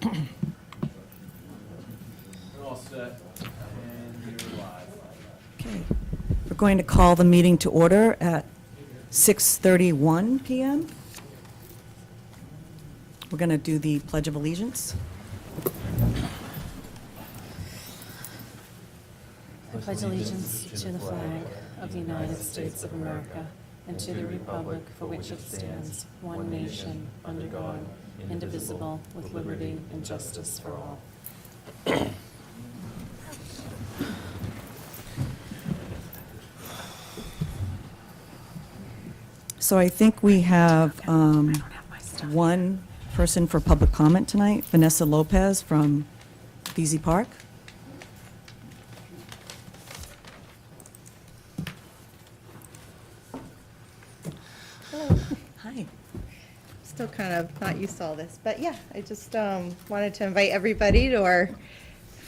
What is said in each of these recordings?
We're all set, and you're live. Okay. We're going to call the meeting to order at 6:31 PM. We're going to do the Pledge of Allegiance. I pledge allegiance to the flag of the United States of America and to the republic for which it stands, one nation, under God, indivisible, with liberty and justice for all. So I think we have one person for public comment tonight, Vanessa Lopez from VZ Park. Hello. Hi. Still kind of not used to all this, but yeah, I just wanted to invite everybody to our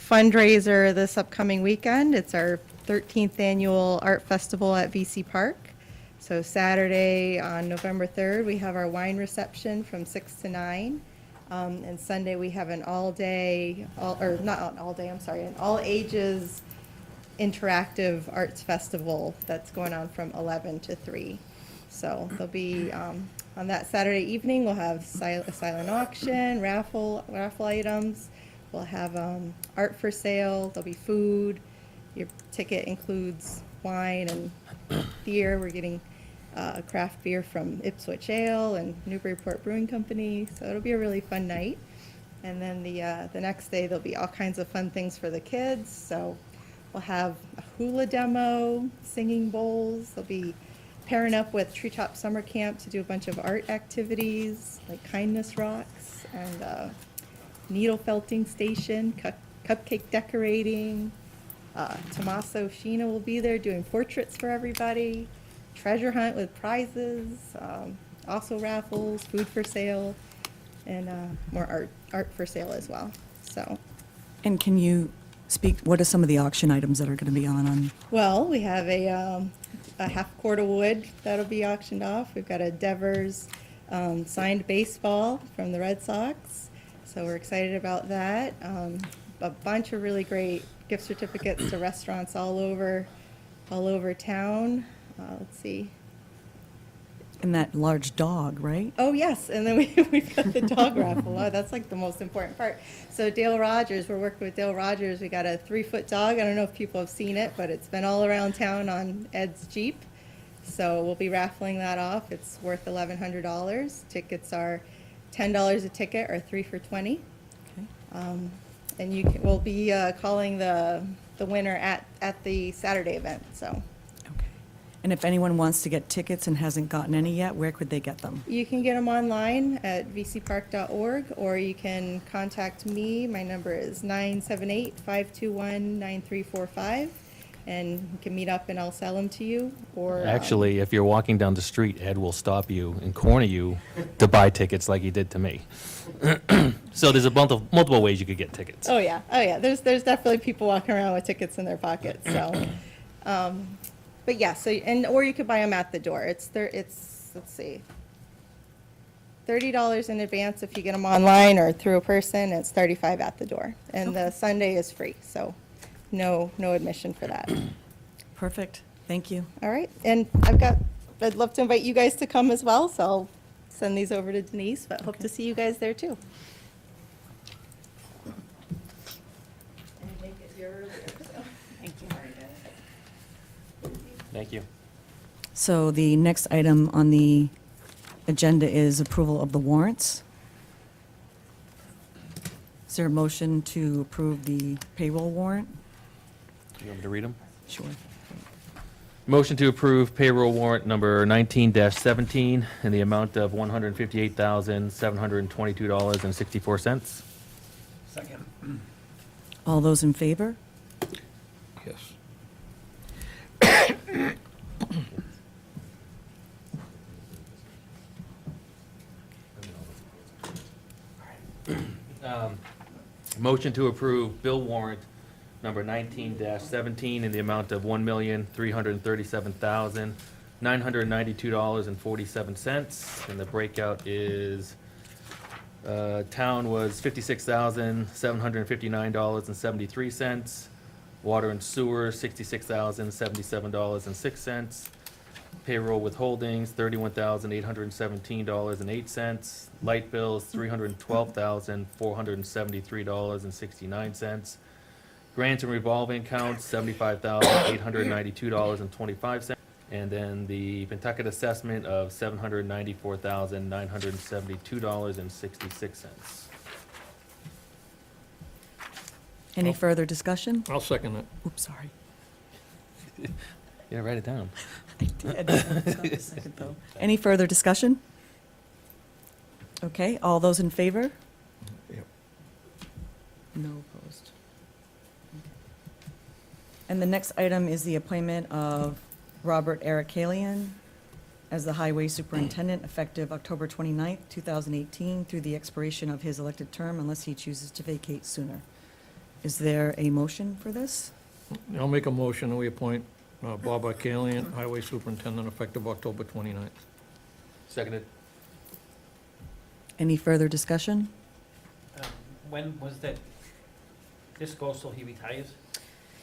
fundraiser this upcoming weekend. It's our 13th annual art festival at VC Park. So Saturday on November 3rd, we have our wine reception from 6 to 9. And Sunday, we have an all-day, an all-ages interactive arts festival that's going on from 11 to 3. So there'll be, on that Saturday evening, we'll have a silent auction, raffle items. We'll have art for sale. There'll be food. Your ticket includes wine and beer. We're getting craft beer from Ipswich Ale and Newburyport Brewing Company. So it'll be a really fun night. And then the next day, there'll be all kinds of fun things for the kids. So we'll have a hula demo, singing bowls. There'll be pairing up with Treetop Summer Camp to do a bunch of art activities like kindness rocks and needle felting station, cupcake decorating. Tommaso Sheena will be there doing portraits for everybody. Treasure hunt with prizes, also raffles, food for sale, and more art for sale as well. So, And can you speak, what are some of the auction items that are going to be on? well, we have a half quart of wood that'll be auctioned off. We've got a Devers signed baseball from the Red Sox, so we're excited about that. A bunch of really great gift certificates to restaurants all over town. Let's see. And that large dog, right? Oh, yes, and then we've got the dog raffle. Oh, that's like the most important part. So Dale Rogers, we're working with Dale Rogers. We got a 3-foot dog. I don't know if people have seen it, but it's been all around town on Ed's Jeep. So we'll be raffling that off. It's worth $1,100. Tickets are $10 a ticket or 3 for $20. Okay. And we'll be calling the winner at the Saturday event, so. Okay. And if anyone wants to get tickets and hasn't gotten any yet, where could they get them? You can get them online at vcpark.org, or you can contact me. My number is 978-521-9345, and you can meet up and I'll sell them to you, or... Actually, if you're walking down the street, Ed will stop you and corner you to buy tickets like he did to me. So there's multiple ways you could get tickets. Oh, yeah. There's definitely people walking around with tickets in their pockets, so... But yeah, or you could buy them at the door. It's let's see, $30 in advance if you get them online or through a person. It's $35 at the door, and the Sunday is free, so no admission for that. Perfect. Thank you. All right, and I'd love to invite you guys to come as well, so I'll send these over to Denise, but hope to see you guys there too. And make it here earlier, so. Thank you. Thank you. So the next item on the agenda is approval of the warrants. Is there a motion to approve the payroll warrant? You want me to read them? Sure. Motion to approve payroll warrant number 19-17 in the amount of $158,722.64. Second. All those in favor? Yes. Motion to approve bill warrant number 19-17 in the amount of $1,337,992.47, and the breakout is Town was $56,759.73. Water and sewer, $66,077.06. Payroll withholdings, $31,817.08. Light bills, $312,473.69. Grants and revolving accounts, $75,892.25. And then the Pentucket assessment of $794,972.66. Any further discussion? I'll second it. Oops, sorry. Yeah, write it down. I did. Not a second, though. Any further discussion? Okay, all those in favor? Yep. No opposed. And the next item is the appointment of Robert Arakalian as the Highway Superintendent effective October 29th, 2018, through the expiration of his elected term unless he chooses to vacate sooner. Is there a motion for this? I'll make a motion that we appoint Bob Arcalian, Highway Superintendent, effective October 29th. Seconded. Any further discussion? When was that, this goes till he retires?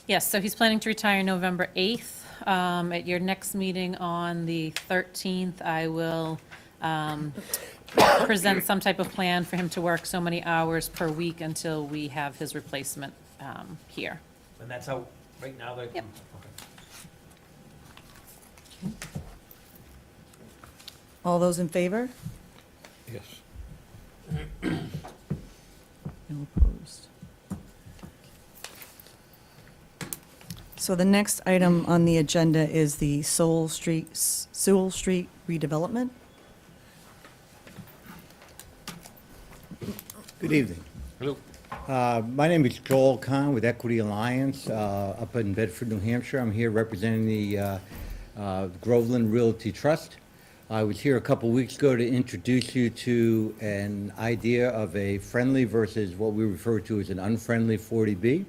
Yes, so he's planning to retire November 8th. At your next meeting on the 13th, I will present some type of plan for him to work so many hours per week until we have his replacement here. And that's how, right now, they're. Yep. Okay. All those in favor? Yes. No opposed. So the next item on the agenda is the Sewell Street redevelopment. Good evening. Hello. My name is Joel Kahn with Equity Alliance up in Bedford, New Hampshire. I'm here representing the Groveland Realty Trust. I was here a couple weeks ago to introduce you to an idea of a friendly versus what we refer to as an unfriendly 40B.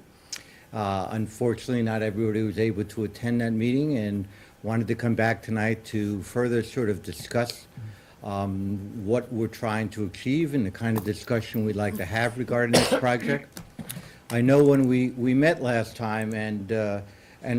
Unfortunately, not everybody was able to attend that meeting and wanted to come back tonight to further sort of discuss what we're trying to achieve and the kind of discussion we'd like to have regarding this project. I know when we met last time and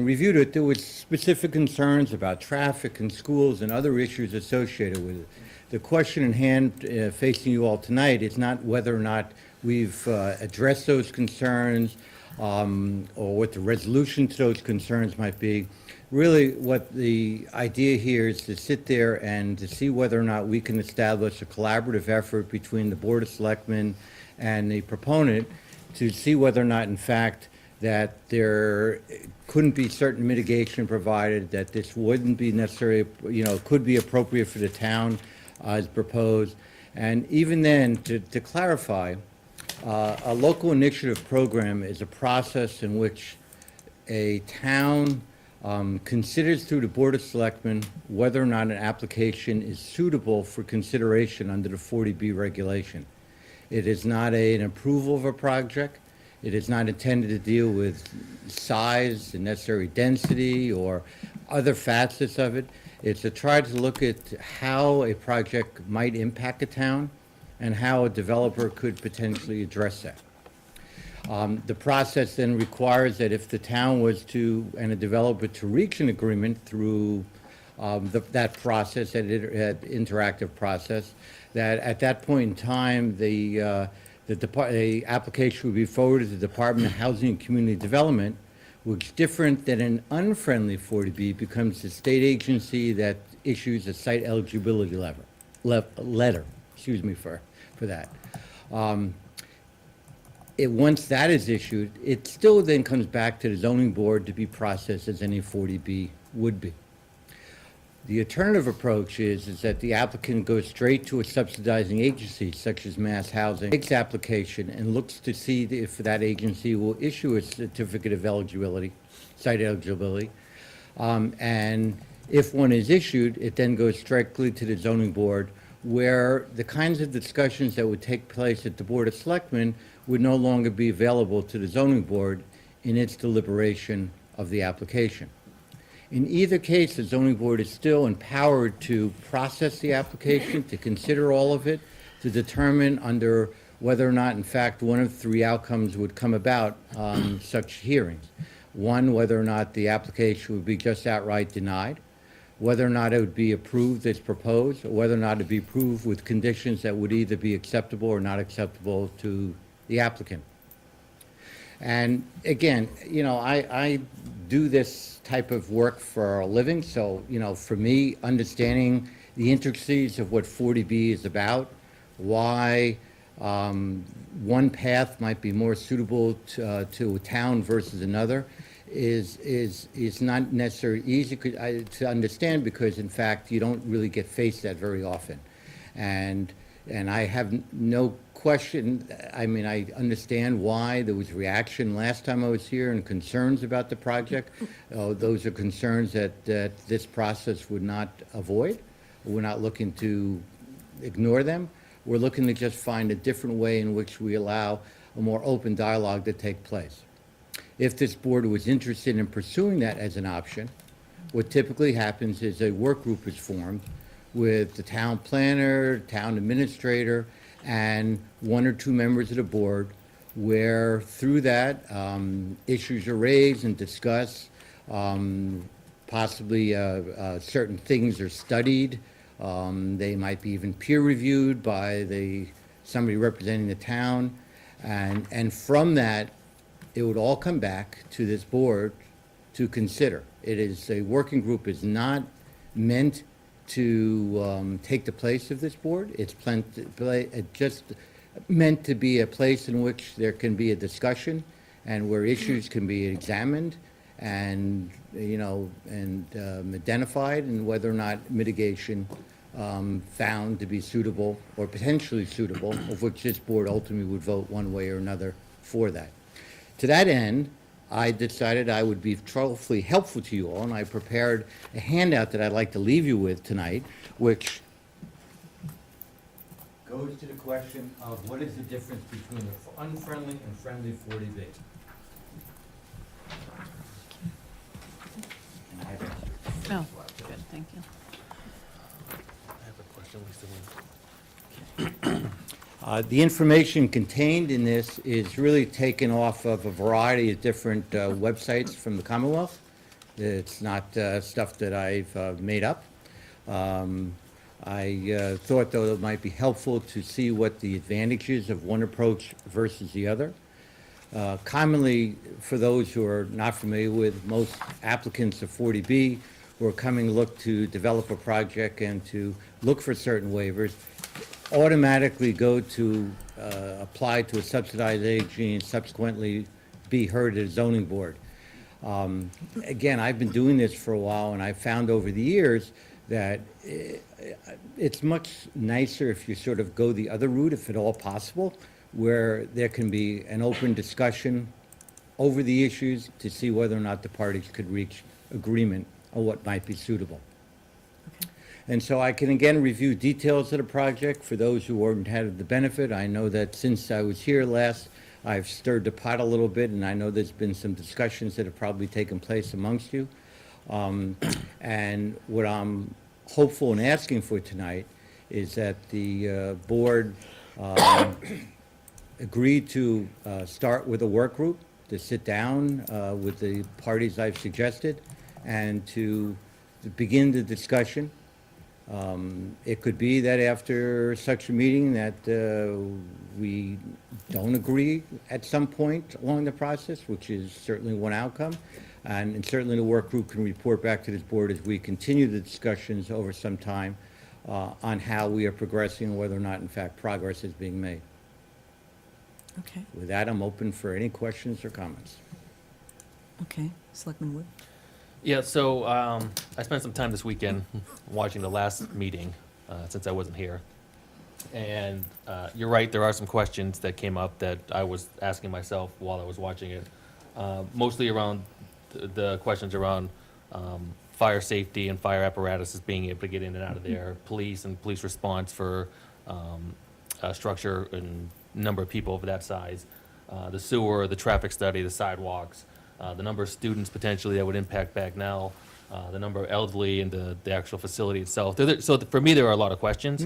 reviewed it, there was specific concerns about traffic and schools and other issues associated with it. The question in hand facing you all tonight is not whether or not we've addressed those concerns or what the resolution to those concerns might be. Really, what the idea here is to sit there and to see whether or not we can establish a collaborative effort between the Board of Selectmen and the proponent to see whether or not, in fact, that there couldn't be certain mitigation provided, that this wouldn't be necessary, could be appropriate for the town as proposed. And even then, to clarify, a local initiative program is a process in which a town considers through the Board of Selectmen whether or not an application is suitable for consideration under the 40B regulation. It is not an approval of a project. It is not intended to deal with size and necessary density or other facets of it. It's to try to look at how a project might impact a town and how a developer could potentially address that. The process then requires that if the town was to, and a developer to reach an agreement through that process, that interactive process, that at that point in time, the application would be forwarded to the Department of Housing and Community Development, which is different than an unfriendly 40B becomes the state agency that issues a site eligibility letter, for that. Once that is issued, it still then comes back to the zoning board to be processed as any 40B would be. The alternative approach is that the applicant goes straight to a subsidizing agency such as Mass Housing, makes application and looks to see if that agency will issue a certificate of eligibility, site eligibility. And if one is issued, it then goes directly to the zoning board, where the kinds of discussions that would take place at the Board of Selectmen would no longer be available to the zoning board in its deliberation of the application. In either case, the zoning board is still empowered to process the application, to consider all of it, to determine under whether or not, in fact, one of three outcomes would come about on such hearings. One, whether or not the application would be just outright denied, whether or not it would be approved as proposed, or whether or not it'd be approved with conditions that would either be acceptable or not acceptable to the applicant. And again, I do this type of work for a living, so, for me, understanding the intricacies of what 40B is about, why one path might be more suitable to a town versus another, is not necessarily easy to understand, because in fact you don't really get faced that very often, and I have no question. I mean, I understand why there was reaction last time I was here and concerns about the project. Those are concerns that this process would not avoid. We're not looking to ignore them. We're looking to just find a different way in which we allow a more open dialogue to take place. If this board was interested in pursuing that as an option, what typically happens is a work group is formed with the town planner, town administrator, and one or two members of the board, where through that, issues are raised and discussed, possibly certain things are studied. They might be even peer reviewed by somebody representing the town, and from that, it would all come back to this board to consider. A working group is not meant to take the place of this board. It's just meant to be a place in which there can be a discussion and where issues can be examined and, identified, and whether or not mitigation found to be suitable or potentially suitable, of which this board ultimately would vote one way or another for that. To that end, I decided I would be truthfully helpful to you all, and I prepared a handout that I'd like to leave you with tonight, which goes to the question of what is the difference between the unfriendly and friendly 40B. And I have extras. Oh, good, thank you. I have a question, Lisa. The information contained in this is really taken off of a variety of different websites from the Commonwealth. It's not stuff that I've made up. I thought, though, it might be helpful to see what the advantages of one approach versus the other. Commonly, for those who are not familiar with, most applicants of 40B who are coming to look to develop a project and to look for certain waivers automatically go to apply to a subsidized agency and subsequently be heard at a zoning board. Again, I've been doing this for a while, and I've found over the years that it's much nicer if you sort of go the other route, if at all possible, where there can be an open discussion over the issues to see whether or not the parties could reach agreement on what might be suitable. And so I can again review details of the project for those who weren't had the benefit. I know that since I was here last, I've stirred the pot a little bit, and I know there's been some discussions that have probably taken place amongst you. And what I'm hopeful and asking for tonight is that the board agree to start with a work group to sit down with the parties I've suggested and to begin the discussion. It could be that after such a meeting that we don't agree at some point along the process, which is certainly one outcome. And certainly the work group can report back to this board as we continue the discussions over some time on how we are progressing and whether or not, in fact, progress is being made. Okay, With that, I'm open for any questions or comments. okay. Selectman Wood? Yeah, so I spent some time this weekend watching the last meeting, since I wasn't here. And you're right, there are some questions that came up that I was asking myself while I was watching it. Mostly around the questions around fire safety and fire apparatuses being able to get in and out of there, police and police response for structure and number of people of that size, the sewer, the traffic study, the sidewalks, the number of students potentially that would impact Bagnell, the number of elderly and the actual facility itself. So for me, there are a lot of questions.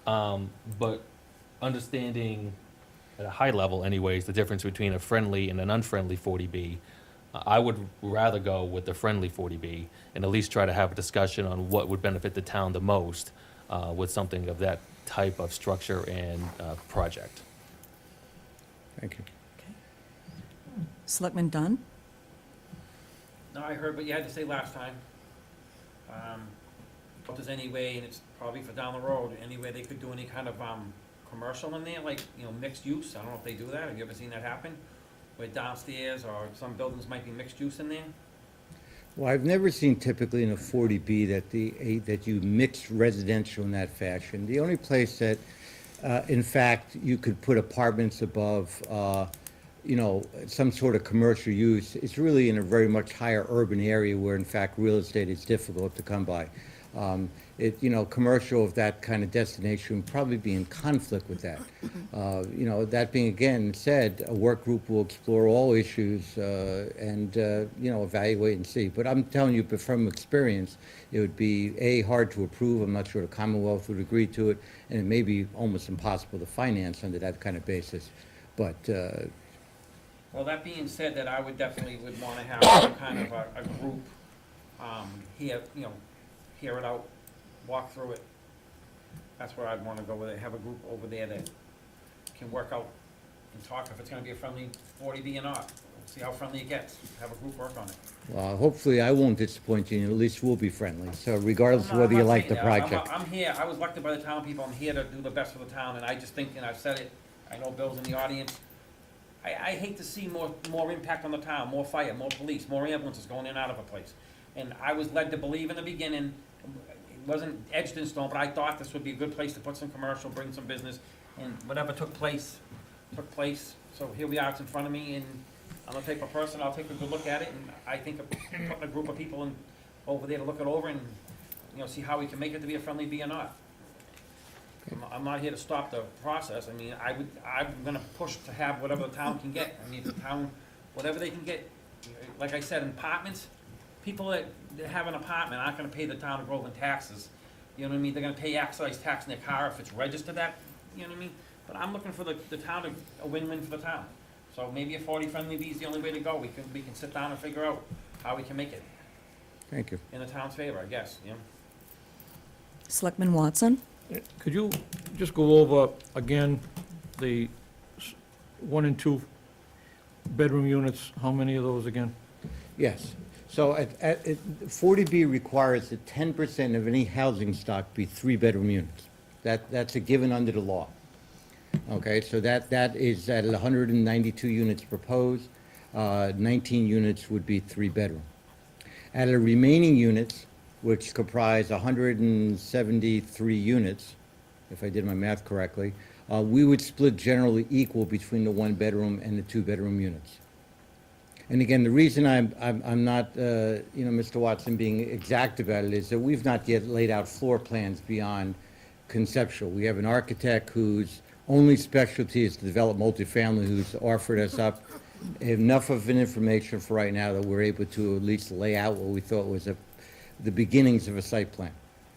But understanding at a high level anyways, the difference between a friendly and an unfriendly 40B, I would rather go with the friendly 40B and at least try to have a discussion on what would benefit the town the most with something of that type of structure and project. Thank you. Selectman Dunn? No, I heard what you had to say last time. If there's any way, and it's probably for down the road, any way they could do any kind of, commercial in there, like, mixed use? I don't know if they do that. Have you ever seen that happen? Where downstairs or some buildings might be mixed use in there? Well, I've never seen typically in a 40B that you mix residential in that fashion. The only place that, in fact, you could put apartments above, some sort of commercial use, is really in a very much higher urban area where, in fact, real estate is difficult to come by. Commercial of that kind of destination would probably be in conflict with that. That being again said, a work group will explore all issues and evaluate and see. But I'm telling you, but from experience, it would be hard to approve. I'm not sure the Commonwealth would agree to it, and it may be almost impossible to finance under that kind of basis. But Well, that being said, that I would definitely want to have some kind of a group, hear it out, walk through it. That's where I'd want to go with it, have a group over there that can work out and talk if it's going to be a friendly 40B or not. See how friendly it gets, have a group work on it. hopefully, I won't disappoint you, and at least we'll be friendly. So regardless of No, whether I'm you not like the saying that. project. I'm here, I was elected by the town people, I'm here to do the best for the town, and I just think, and I've said it, I know Bill's in the audience, I hate to see more impact on the town, more fire, more police, more ambulances going in and out of a place. And I was led to believe in the beginning, it wasn't etched in stone, but I thought this would be a good place to put some commercial, bring some business, and whatever took place. So here we are, it's in front of me, and I'm gonna take a person, I'll take a good look at it, and I think of putting a group of people in, over there to look it over and, see how we can make it to be a friendly B or not. I'm not here to stop the process. I mean, I'm gonna push to have whatever the town can get. I mean, the town, whatever they can get, like I said, apartments, people that have an apartment aren't gonna pay the town of Groveland taxes. You know what I mean? They're gonna pay excise tax in their car if it's registered that, you know what I mean? But I'm looking for the town, a win-win for the town. So maybe a 40 friendly B is the only way to go. We can sit down and figure out how we can make it Thank you. in the town's favor, I guess, Selectman Watson? Could you just go over again the 1 and 2 bedroom units? How many of those again? Yes. So 40B requires that 10% of any housing stock be 3-bedroom units. That's a given under the law. Okay, so that is at 192 units proposed, 19 units would be 3-bedroom. Out of the remaining units, which comprise 173 units, if I did my math correctly, we would split generally equal between the 1-bedroom and the 2-bedroom units. And again, the reason I'm not, Mr. Watson, being exact about it is that we've not yet laid out floor plans beyond conceptual. We have an architect whose only specialty is to develop multifamily, who's offered us up enough of an information for right now that we're able to at least lay out what we thought was the beginnings of a site plan.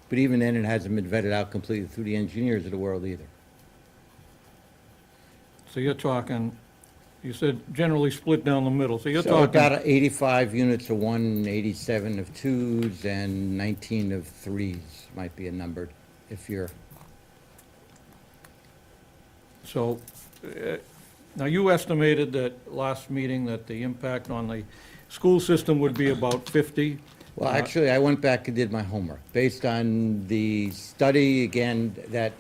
But even then, it hasn't been vetted out completely through the engineers of the world either. So you're talking, you said generally split down the middle, so you're So talking... about 85 units of 1, 87 of 2s, and 19 of 3s might be a number if you're... So, now you estimated that last meeting that the impact on the school system would be about 50. Well, actually, I went back and did my homework. Based on the study, again, that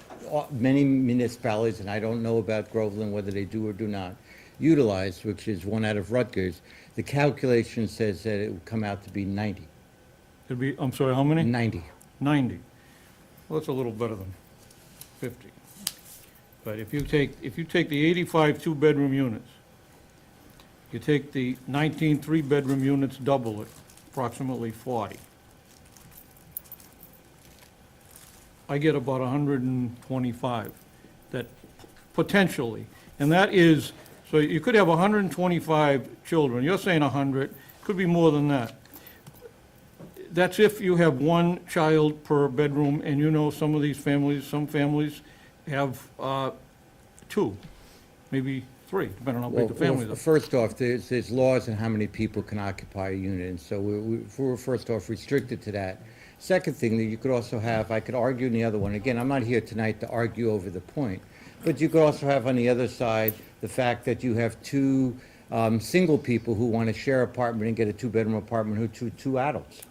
many municipalities, and I don't know about Groveland, whether they do or do not, utilize, which is one out of Rutgers, the calculation says that it would come out to be 90. It'd be, I'm sorry, how many? 90. 90. Well, that's a little better than 50. But if you take the 85 2-bedroom units, you take the 19 3-bedroom units, double it, approximately 40. I get about 125 that potentially, and that is, so you could have 125 children. You're saying 100, could be more than that. That's if you have one child per bedroom, and some of these families, some families have 2, maybe 3, depending on how Well, big the families well, are. first off, there's laws on how many people can occupy a unit, and so we're first off restricted to that. Second thing, that you could also have, I could argue in the other one, again, I'm not here tonight to argue over the point, but you could also have on the other side, the fact that you have two single people who want to share apartment and get a two-bedroom apartment, two adults.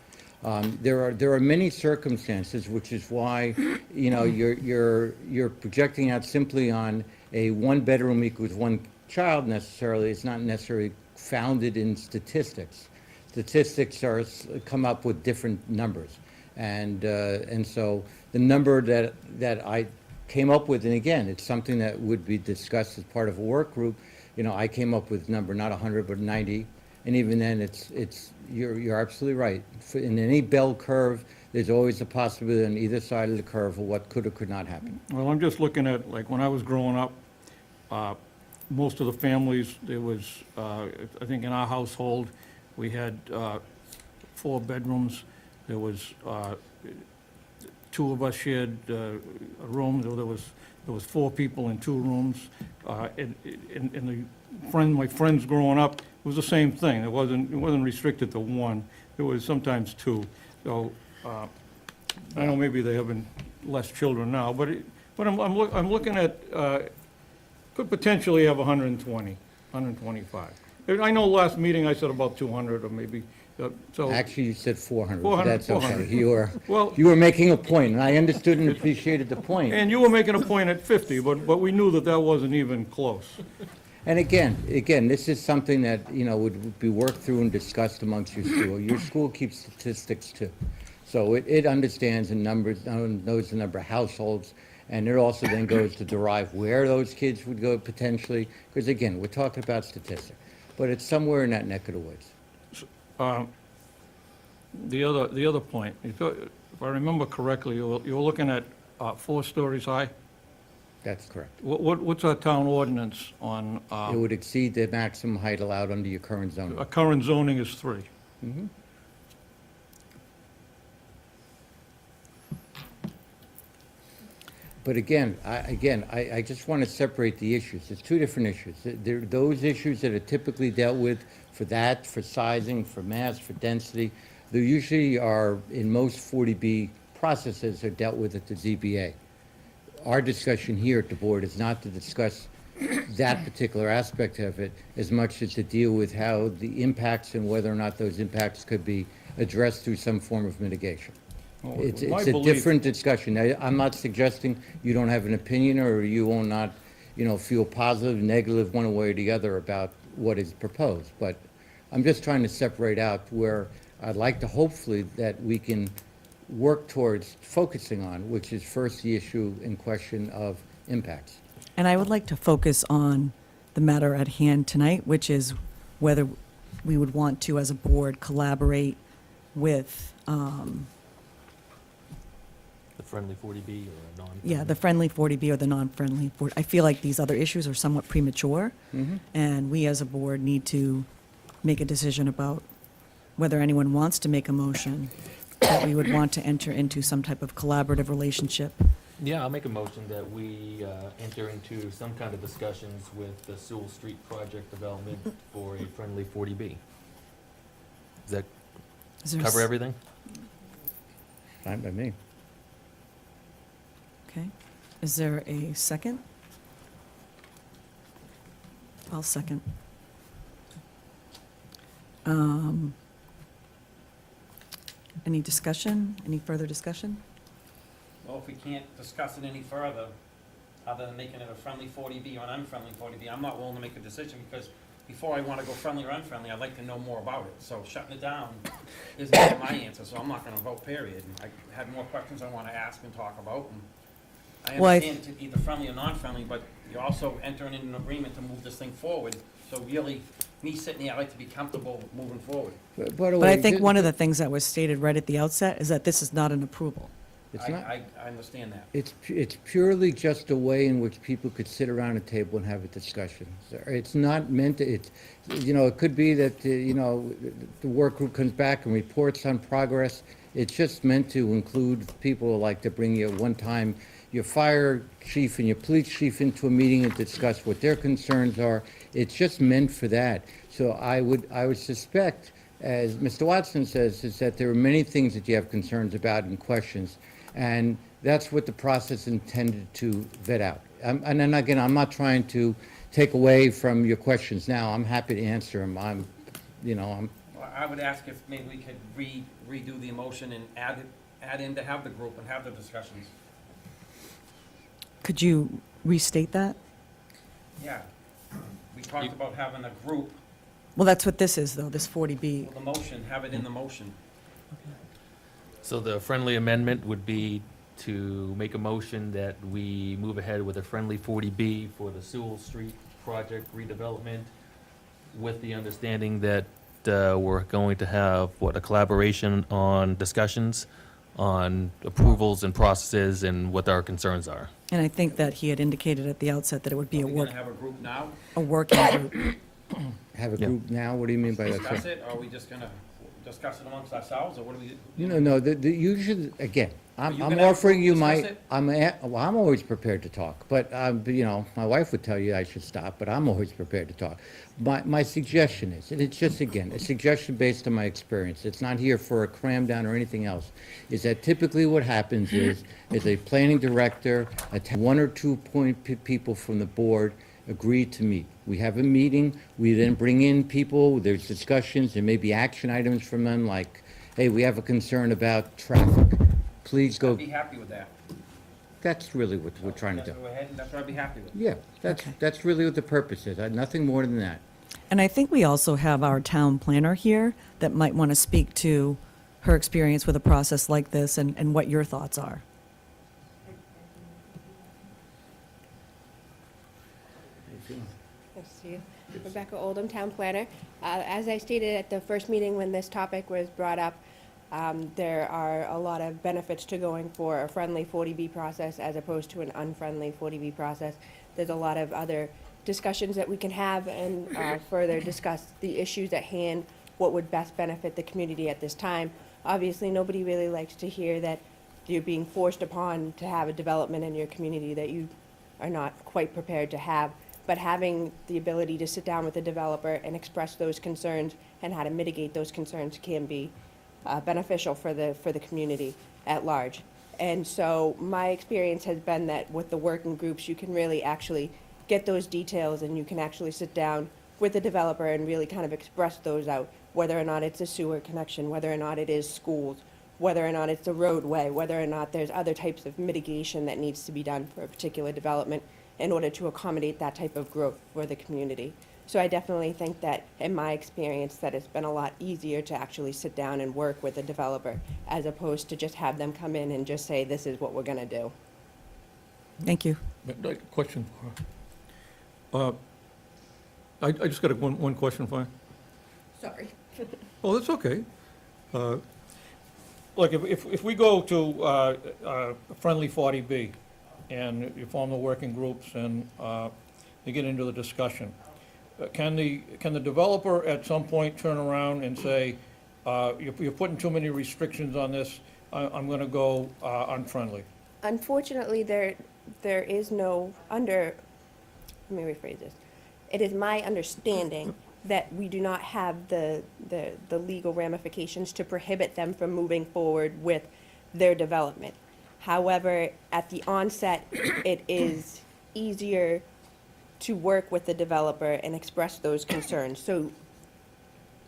There are many circumstances, which is why, you know, you're projecting out simply on a one-bedroom equals one child necessarily. It's not necessarily founded in statistics. Statistics come up with different numbers. And so the number that I came up with, and again, it's something that would be discussed as part of a work group. You know, I came up with number, not 100, but 90. And even then, you're absolutely right. In any bell curve, there's always a possibility on either side of the curve of what could or could not happen. Well, I'm just looking at, like, when I was growing up, most of the families, there was, I think in our household, we had 4 bedrooms. There was, 2 of us shared a room. There was 4 people in 2 rooms. My friends growing up, it was the same thing. It wasn't restricted to 1. It was sometimes 2. So, I know maybe they have less children now, but I'm looking at, could potentially have 120, 125. I know last meeting I said about 200 or maybe, so. Actually, you said 400. 400, That's 400. okay. Well- You were making a point, and I understood and appreciated the point. And you were making a point at 50, but we knew that wasn't even close. And again, this is something that, you know, would be worked through and discussed amongst your school. Your school keeps statistics too. So it understands and knows the number of households, and it also then goes to derive where those kids would go potentially, because again, we're talking about statistics, but it's somewhere in that neck of the woods. The other point, if I remember correctly, you were looking at 4 stories high? That's correct. What's our town ordinance on, It would exceed the maximum height allowed under your current zoning. our current zoning is 3. But again, I just want to separate the issues. There's 2 different issues. There are those issues that are typically dealt with for sizing, for mass, for density. They usually are, in most 40B processes, are dealt with at the ZBA. Our discussion here at the board is not to discuss that particular aspect of it as much as to deal with how the impacts and whether or not those impacts could be addressed through some form of mitigation. It's My a belief- different discussion. I'm not suggesting you don't have an opinion or you will not, you know, feel positive, negative, one way or the other about what is proposed. But I'm just trying to separate out where I'd like to hopefully that we can work towards focusing on, which is first the issue in question of impacts. And I would like to focus on the matter at hand tonight, which is whether we would want to, as a board, collaborate with, The friendly 40B or non? yeah, the friendly 40B or the non-friendly 40. I feel like these other issues are somewhat premature, and we as a board need to make a decision about whether anyone wants to make a motion that we would want to enter into some type of collaborative relationship. Yeah, I'll make a motion that we enter into some kind of discussions with the Sewell Street project development for a friendly 40B. Does that Is there a cover s- everything? Fine by me. Okay. Is there a second? I'll second. Any discussion? Any further discussion? Well, if we can't discuss it any further, other than making it a friendly 40B or an unfriendly 40B, I'm not willing to make a decision, because before I wanna go friendly or unfriendly, I'd like to know more about it. So shutting it down isn't my answer, so I'm not gonna vote, period. And I had more questions I wanna ask and talk about, and I Well, I- understand to either friendly or non-friendly, but you're also entering into an agreement to move this thing forward. So really, me sitting here, I like to be comfortable moving forward. By the But I way, think one of the things that was stated right at the outset is that this is not an approval. it's not. I understand that. It's purely just a way in which people could sit around a table and have a discussion. It's not meant to, you know, it could be that, you know, the work group comes back and reports on progress. It's just meant to include people who like to bring you a one-time, your fire chief and your police chief into a meeting and discuss what their concerns are. It's just meant for that. So I would suspect, as Mr. Watson says, is that there are many things that you have concerns about and questions, and that's what the process intended to vet out. And then again, I'm not trying to take away from your questions now. I'm happy to answer them. I'm. Well, I would ask if maybe we could redo the motion and add in to have the group and have the discussions. Could you restate that? Yeah. We talked about having a group, Well, that's what this is, though, this 40B. with the motion, have it in the motion. So the friendly amendment would be to make a motion that we move ahead with a friendly 40B for the Sewell Street project redevelopment, with the understanding that we're going to have, a collaboration on discussions, on approvals and processes, and what our concerns are. And I think that he had indicated at the outset that it would be Are we gonna have a group now, a working group. Have a Yeah. group now? What do you mean by that? discuss it, or are we just gonna discuss it amongst ourselves, or what do we? No, you should, again, Are you I'm gonna have offering you discuss my, it? well, I'm always prepared to talk, but, my wife would tell you I should stop, but I'm always prepared to talk. My suggestion is, and it's just, again, a suggestion based on my experience, it's not here for a cram down or anything else, is that typically what happens is a planning director, one or two people from the board agree to meet. We have a meeting, we then bring in people, there's discussions, there may be action items from them, like, hey, we have a concern about traffic. Please I'd go, be happy with that. that's really what we're trying to do. Go ahead, and that's what I'd be happy with. Yeah, Okay. that's really what the purpose is, nothing more than that. And I think we also have our town planner here that might want to speak to her experience with a process like this and what your thoughts are. Nice to see you. Rebecca Oldham, Town Planner. As I stated at the first meeting when this topic was brought up, there are a lot of benefits to going for a friendly 40B process as opposed to an unfriendly 40B process. There's a lot of other discussions that we can have and further discuss the issues at hand, what would best benefit the community at this time. Obviously, nobody really likes to hear that you're being forced upon to have a development in your community that you are not quite prepared to have. But having the ability to sit down with the developer and express those concerns and how to mitigate those concerns can be beneficial for the community at large. And so my experience has been that with the working groups, you can really actually get those details and you can actually sit down with the developer and really kind of express those out, whether or not it's a sewer connection, whether or not it is schools, whether or not it's a roadway, whether or not there's other types of mitigation that needs to be done for a particular development in order to accommodate that type of growth for the community. So I definitely think that, in my experience, that it's been a lot easier to actually sit down and work with a developer as opposed to just have them come in and just say, this is what we're gonna do. Thank you. Question for her. I just got one question for you. Sorry. Oh, that's okay. Like, if we go to a friendly 40B, and you form the working groups and you get into the discussion, can the developer at some point turn around and say, you're putting too many restrictions on this, I'm gonna go unfriendly? Unfortunately, there is no let me rephrase this. It is my understanding that we do not have the legal ramifications to prohibit them from moving forward with their development. However, at the onset, it is easier to work with the developer and express those concerns. So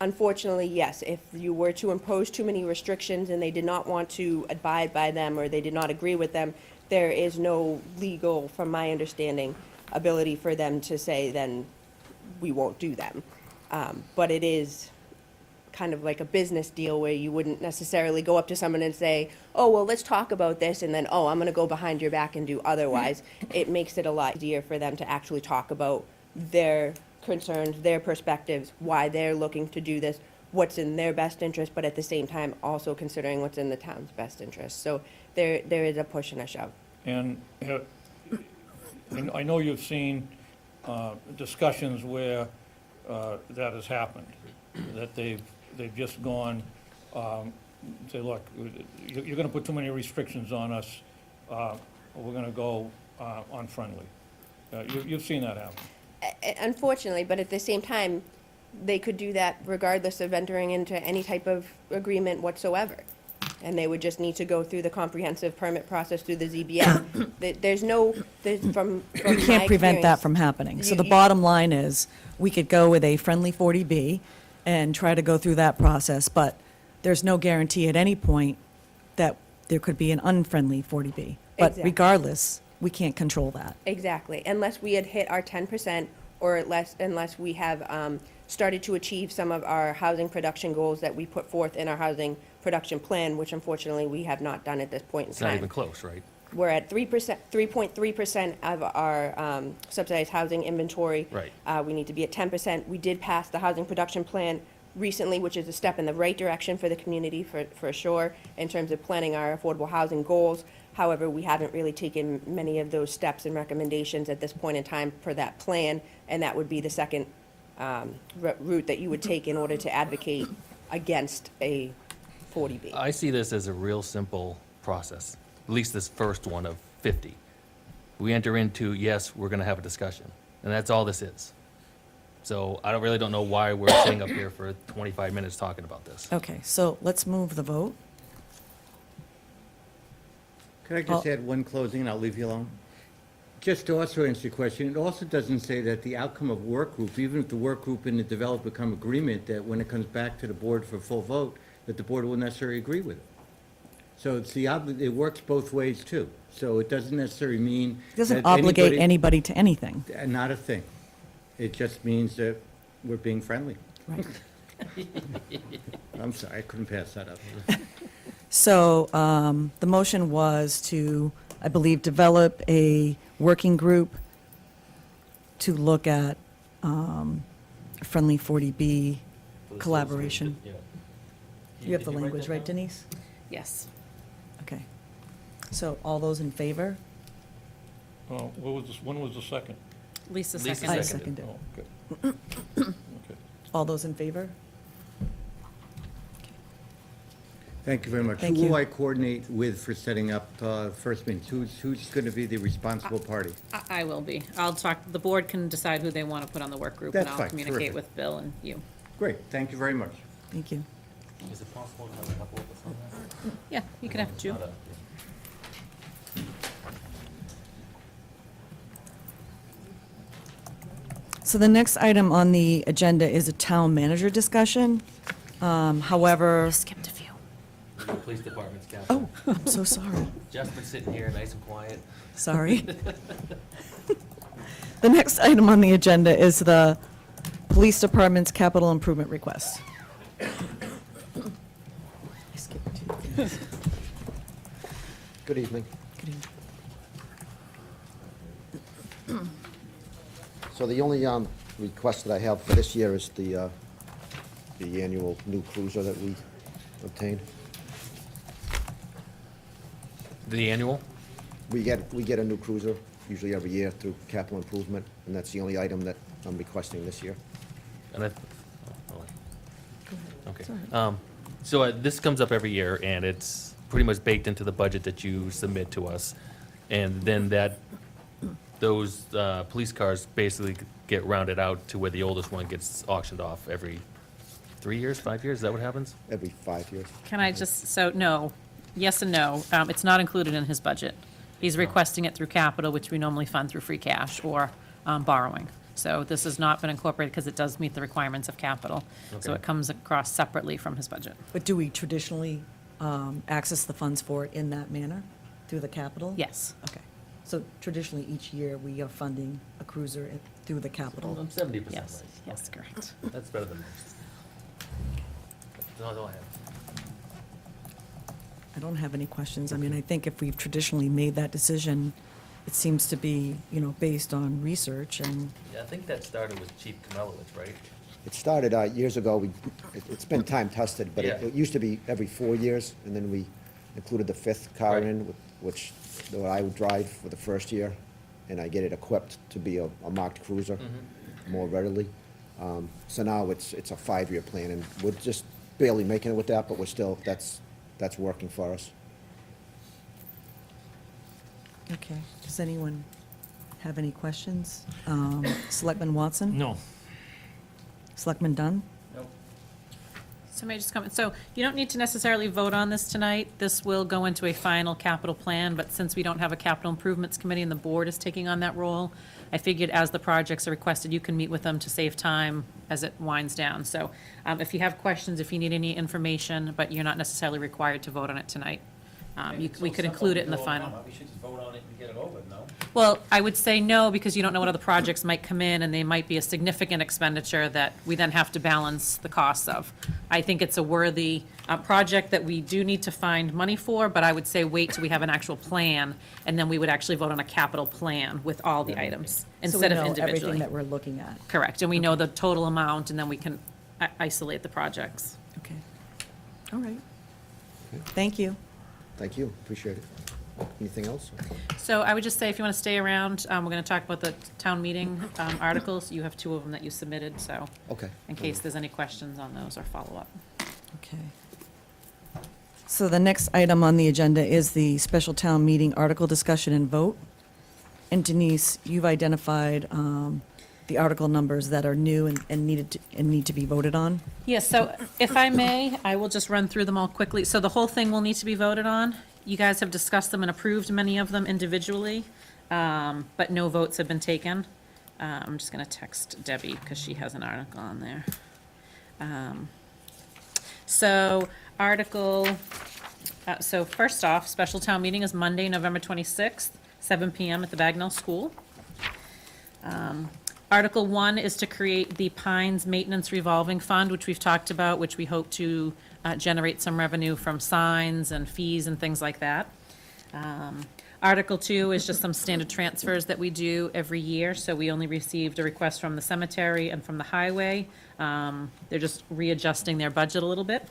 unfortunately, yes, if you were to impose too many restrictions and they did not want to abide by them or they did not agree with them, there is no legal, from my understanding, ability for them to say, then we won't do them. But it is kind of like a business deal where you wouldn't necessarily go up to someone and say, oh, well, let's talk about this, and then, oh, I'm gonna go behind your back and do otherwise. It makes it a lot easier for them to actually talk about their concerns, their perspectives, why they're looking to do this, what's in their best interest, but at the same time, also considering what's in the town's best interest. So there is a push and a shove. And I know you've seen discussions where that has happened, that they've just gone, say, look, you're gonna put too many restrictions on us, or we're gonna go unfriendly. You've seen that happen. Unfortunately, but at the same time, they could do that regardless of entering into any type of agreement whatsoever. And they would just need to go through the comprehensive permit process through the ZBA. From You can't prevent that from happening. So the bottom line is, we could go with a friendly 40B and try to go through that process, but there's no guarantee at any point that there could be an unfriendly 40B. But Exactly. regardless, we can't control that. Exactly, unless we had hit our 10%, or unless we have started to achieve some of our housing production goals that we put forth in our housing production plan, which unfortunately we have not done at this point in It's not even time. close, right? We're at 3%, 3.3% of our subsidized housing inventory. Right. We need to be at 10%. We did pass the housing production plan recently, which is a step in the right direction for the community, for sure, in terms of planning our affordable housing goals. However, we haven't really taken many of those steps and recommendations at this point in time for that plan, and that would be the second route that you would take in order to advocate against a 40B. I see this as a real simple process, at least this first one of 50. We enter into, yes, we're going to have a discussion, and that's all this is. So I really don't know why we're sitting up here for 25 minutes talking about this. Okay, so let's move the vote. Could I just add one closing, and I'll leave you alone? Just to also answer your question, it also doesn't say that the outcome of work group, even if the work group and the developer come agreement, that when it comes back to the board for full vote, that the board will necessarily agree with it. So it's it works both ways, too. So it doesn't necessarily mean It doesn't that obligate anybody to anything. Not a thing. It just means that we're being friendly. Right. I'm sorry, I couldn't pass that up. So the motion was to, I believe, develop a working group to look at friendly 40B collaboration. Yeah. You have the Did write language, that right, down? Denise? Yes. Okay. So all those in favor? When was the second? Lisa Lisa seconded. I seconded. seconded. Oh, okay. Okay. All those in favor? Thank you very much. Thank Who will you. I coordinate with for setting up first meetings? Who's going to be the responsible party? I will be. I'll talk, the board can decide who they want to put on the work group, and That's I'll fine. communicate Terrific. with Bill and you. Great, thank you very much. Thank you. Is it possible to have a couple of us on that? Yeah, you can have two. Not a- So the next item on the agenda is a town manager discussion. However, Skipped a few. The police department's capital. oh, I'm so sorry. Jeff's been sitting here nice and quiet. Sorry. The next item on the agenda is the police department's capital improvement request. I skipped two things. Good evening. Good evening. So the only request that I have for this year is the annual new cruiser that we obtained. The annual? We get a new cruiser usually every year through capital improvement, and that's the only item that I'm requesting this year. And okay. So this comes up every year, and it's pretty much baked into the budget that you submit to us. And then those police cars basically get rounded out to where the oldest one gets auctioned off every 3 years, 5 years? Is that what happens? Every 5 years. Can I just, so, no, yes and no. It's not included in his budget. He's requesting it through capital, which we normally fund through free cash or borrowing. So this has not been incorporated because it does meet the requirements of capital. So Okay. it comes across separately from his budget. But do we traditionally access the funds for it in that manner, through the capital? Yes. Okay. So traditionally, each year, we are funding a cruiser through the capital. I'm 70% right. Yes, yes, correct. That's better than most. That's all I have. I don't have any questions. I mean, I think if we've traditionally made that decision, it seems to be, based on research and, Yeah, I think that started with Chief Kamelowitz, right? It started years ago. It's been time tested, but Yeah. it used to be every 4 years, and then we included the fifth car Right. in, which I would drive for the first year, and I get it equipped to be a marked cruiser more readily. So now it's a 5-year plan, and we're just barely making it with that, but we're still, that's working for us. Okay, does anyone have any questions? Selectman Watson? No. Selectman Dunn? Nope. So may I just comment? So you don't need to necessarily vote on this tonight. This will go into a final capital plan, but since we don't have a capital improvements committee and the board is taking on that role, I figured as the projects are requested, you can meet with them to save time as it winds down. So if you have questions, if you need any information, but you're not necessarily required to vote on it tonight, we could include it in the final. We should just vote on it and get it over, no? Well, I would say no, because you don't know what other projects might come in, and they might be a significant expenditure that we then have to balance the costs of. I think it's a worthy project that we do need to find money for, but I would say wait till we have an actual plan, and then we would actually vote on a capital plan with all the items, instead of So we know individually. everything that we're looking at. Correct, and we know the total amount, and then we can isolate the projects. Okay. All right. Thank you. Thank you, appreciate it. Anything else? So I would just say, if you want to stay around, we're going to talk about the town meeting articles. You have 2 of them that you submitted, so Okay. in case there's any questions on those or follow-up. Okay. So the next item on the agenda is the special town meeting article discussion and vote. And Denise, you've identified the article numbers that are new and need to be voted on. Yes, so if I may, I will just run through them all quickly. So the whole thing will need to be voted on. You guys have discussed them and approved many of them individually, but no votes have been taken. I'm just going to text Debbie because she has an article on there. So so first off, special town meeting is Monday, November 26th, 7 PM at the Bagnell School. Article 1 is to create the Pines Maintenance Revolving Fund, which we've talked about, which we hope to generate some revenue from signs and fees and things like that. Article 2 is just some standard transfers that we do every year, so we only received a request from the cemetery and from the highway. They're just readjusting their budget a little bit.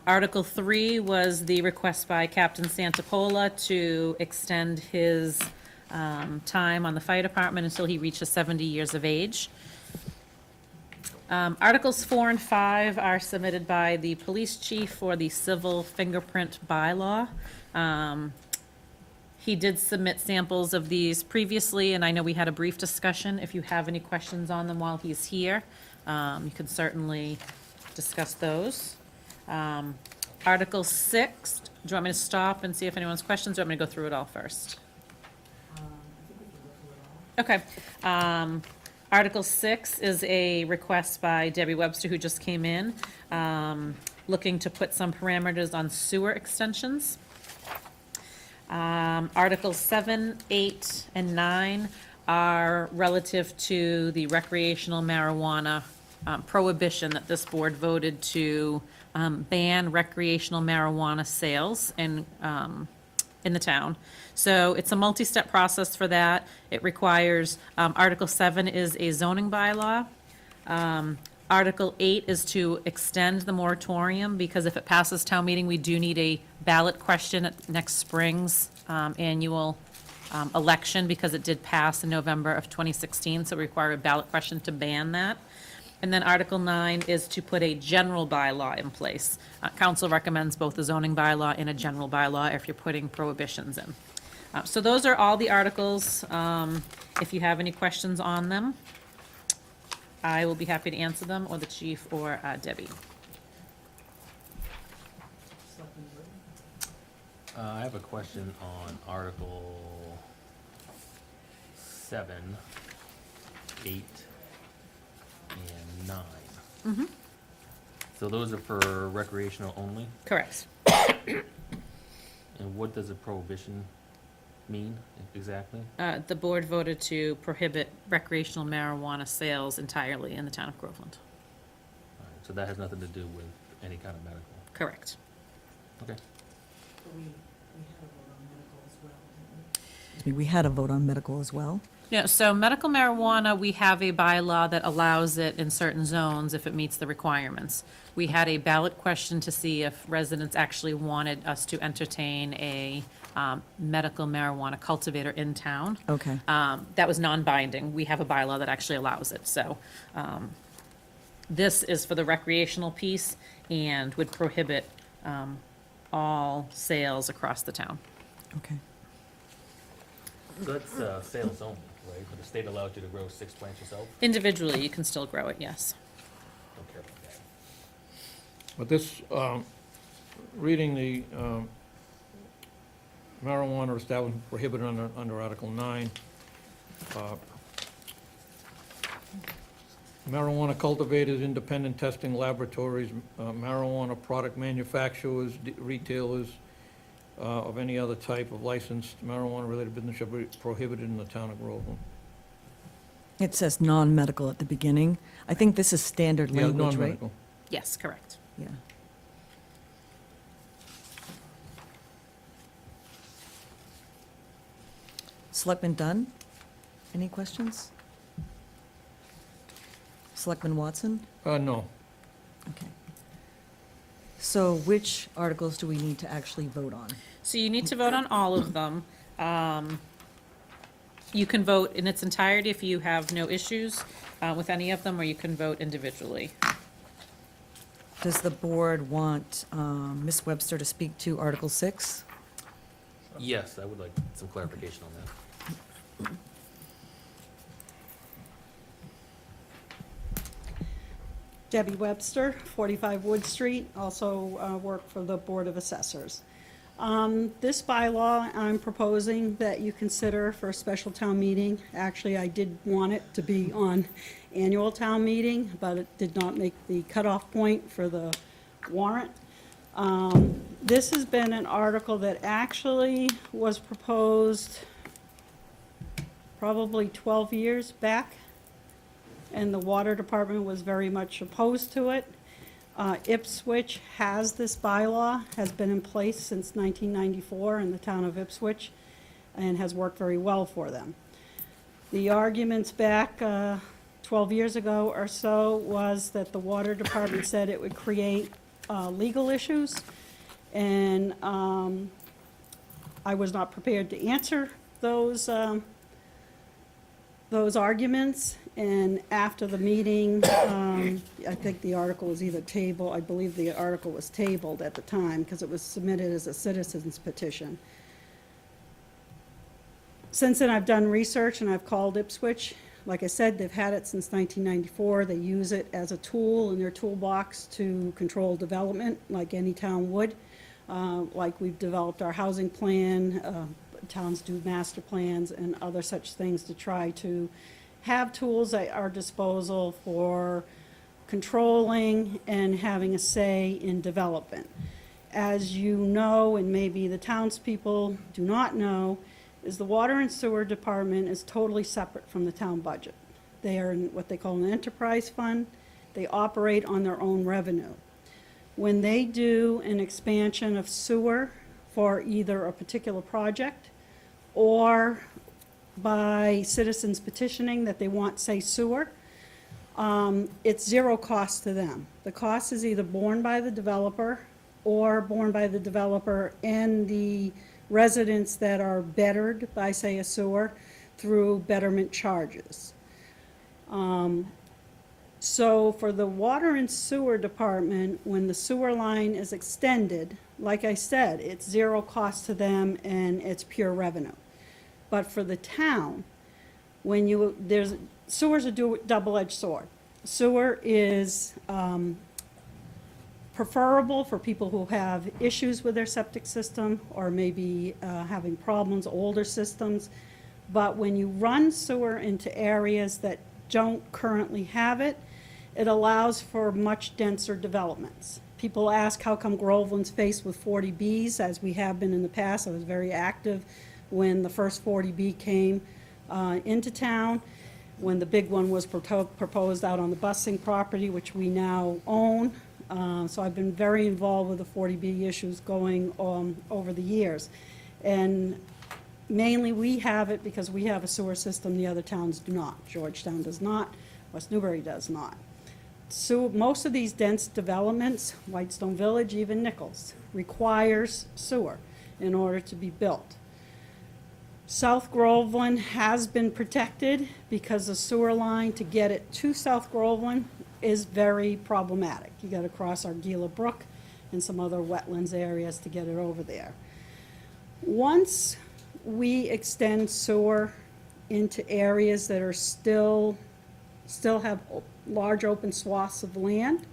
Article 3 was the request by Captain Santapola to extend his time on the fire department until he reaches 70 years of age. Articles 4 and 5 are submitted by the police chief for the civil fingerprint bylaw. He did submit samples of these previously, and I know we had a brief discussion. If you have any questions on them while he's here, you can certainly discuss those. Article 6, do you want me to stop and see if anyone's questions, or do you want me to go through it all first? Okay. Article 6 is a request by Debbie Webster, who just came in, looking to put some parameters on sewer extensions. Articles 7, 8, and 9 are relative to the recreational marijuana prohibition that this board voted to ban recreational marijuana sales in the town. So it's a multi-step process for that. It requires, Article 7 is a zoning bylaw. Article 8 is to extend the moratorium, because if it passes town meeting, we do need a ballot question at next spring's annual election, because it did pass in November of 2016, so we require a ballot question to ban that. And then Article 9 is to put a general bylaw in place. Council recommends both a zoning bylaw and a general bylaw if you're putting prohibitions in. So those are all the articles. If you have any questions on them, I will be happy to answer them, or the chief, or Debbie. I have a question on Article 7, 8, and 9. Mm-hmm. So those are for recreational only? Correct. And what does a prohibition mean exactly? The board voted to prohibit recreational marijuana sales entirely in the town of Groveland. All right, so that has nothing to do with any kind of medical? Correct. Okay. We had a vote on medical as well. Yeah, so medical marijuana, we have a bylaw that allows it in certain zones if it meets the requirements. We had a ballot question to see if residents actually wanted us to entertain a medical marijuana cultivator in town. Okay. That was non-binding. We have a bylaw that actually allows it, so this is for the recreational piece and would prohibit all sales across the town. Okay. So that's sales only, right? But the state allows you to grow 6 plants yourself? Individually, you can still grow it, yes. Don't care about that. But this, reading the marijuana establishment prohibited under Article 9, marijuana cultivators, independent testing laboratories, marijuana product manufacturers, retailers of any other type of licensed marijuana-related business shall be prohibited in the town of Groveland. It says non-medical at the beginning. I think this is standard Yeah, language, right? non-medical. Yes, correct. Yeah. Selectman Dunn, any questions? Selectman Watson? No. Okay. So which articles do we need to actually vote on? So you need to vote on all of them. You can vote in its entirety if you have no issues with any of them, or you can vote individually. Does the board want Ms. Webster to speak to Article 6? Yes, I would like some clarification on that. Debbie Webster, 45 Wood Street, also work for the Board of Assessors. This bylaw, I'm proposing that you consider for a special town meeting. Actually, I did want it to be on annual town meeting, but it did not make the cutoff point for the warrant. This has been an article that actually was proposed probably 12 years back, and the water department was very much opposed to it. Ipswich has this bylaw, has been in place since 1994 in the town of Ipswich, and has worked very well for them. The arguments back 12 years ago or so was that the water department said it would create legal issues, and I was not prepared to answer those arguments. And after the meeting, I think the article was either tabled, I believe the article was tabled at the time, because it was submitted as a citizen's petition. Since then, I've done research and I've called Ipswich. Like I said, they've had it since 1994. They use it as a tool in their toolbox to control development, like any town would. Like we've developed our housing plan, towns do master plans and other such things to try to have tools at our disposal for controlling and having a say in development. As you know, and maybe the townspeople do not know, is the water and sewer department is totally separate from the town budget. They are in what they call an enterprise fund. They operate on their own revenue. When they do an expansion of sewer for either a particular project or by citizens petitioning that they want, say, sewer, it's zero cost to them. The cost is either borne by the developer or borne by the developer and the residents that are bettered by, say, a sewer through betterment charges. So for the water and sewer department, when the sewer line is extended, like I said, it's zero cost to them and it's pure revenue. But for the town, when sewer's a double-edged sword. Sewer is preferable for people who have issues with their septic system or maybe having problems, older systems. But when you run sewer into areas that don't currently have it, it allows for much denser developments. People ask how come Groveland's faced with 40Bs, as we have been in the past. I was very active when the first 40B came into town, when the big one was proposed out on the busing property, which we now own. So I've been very involved with the 40B issues going over the years. And mainly we have it because we have a sewer system the other towns do not. Georgetown does not, West Newbury does not. So most of these dense developments, Whitestone Village, even Nichols, requires sewer in order to be built. South Groveland has been protected because the sewer line to get it to South Groveland is very problematic. You gotta cross Argila Brook and some other wetlands areas to get it over there. Once we extend sewer into areas that are still have large open swaths of land,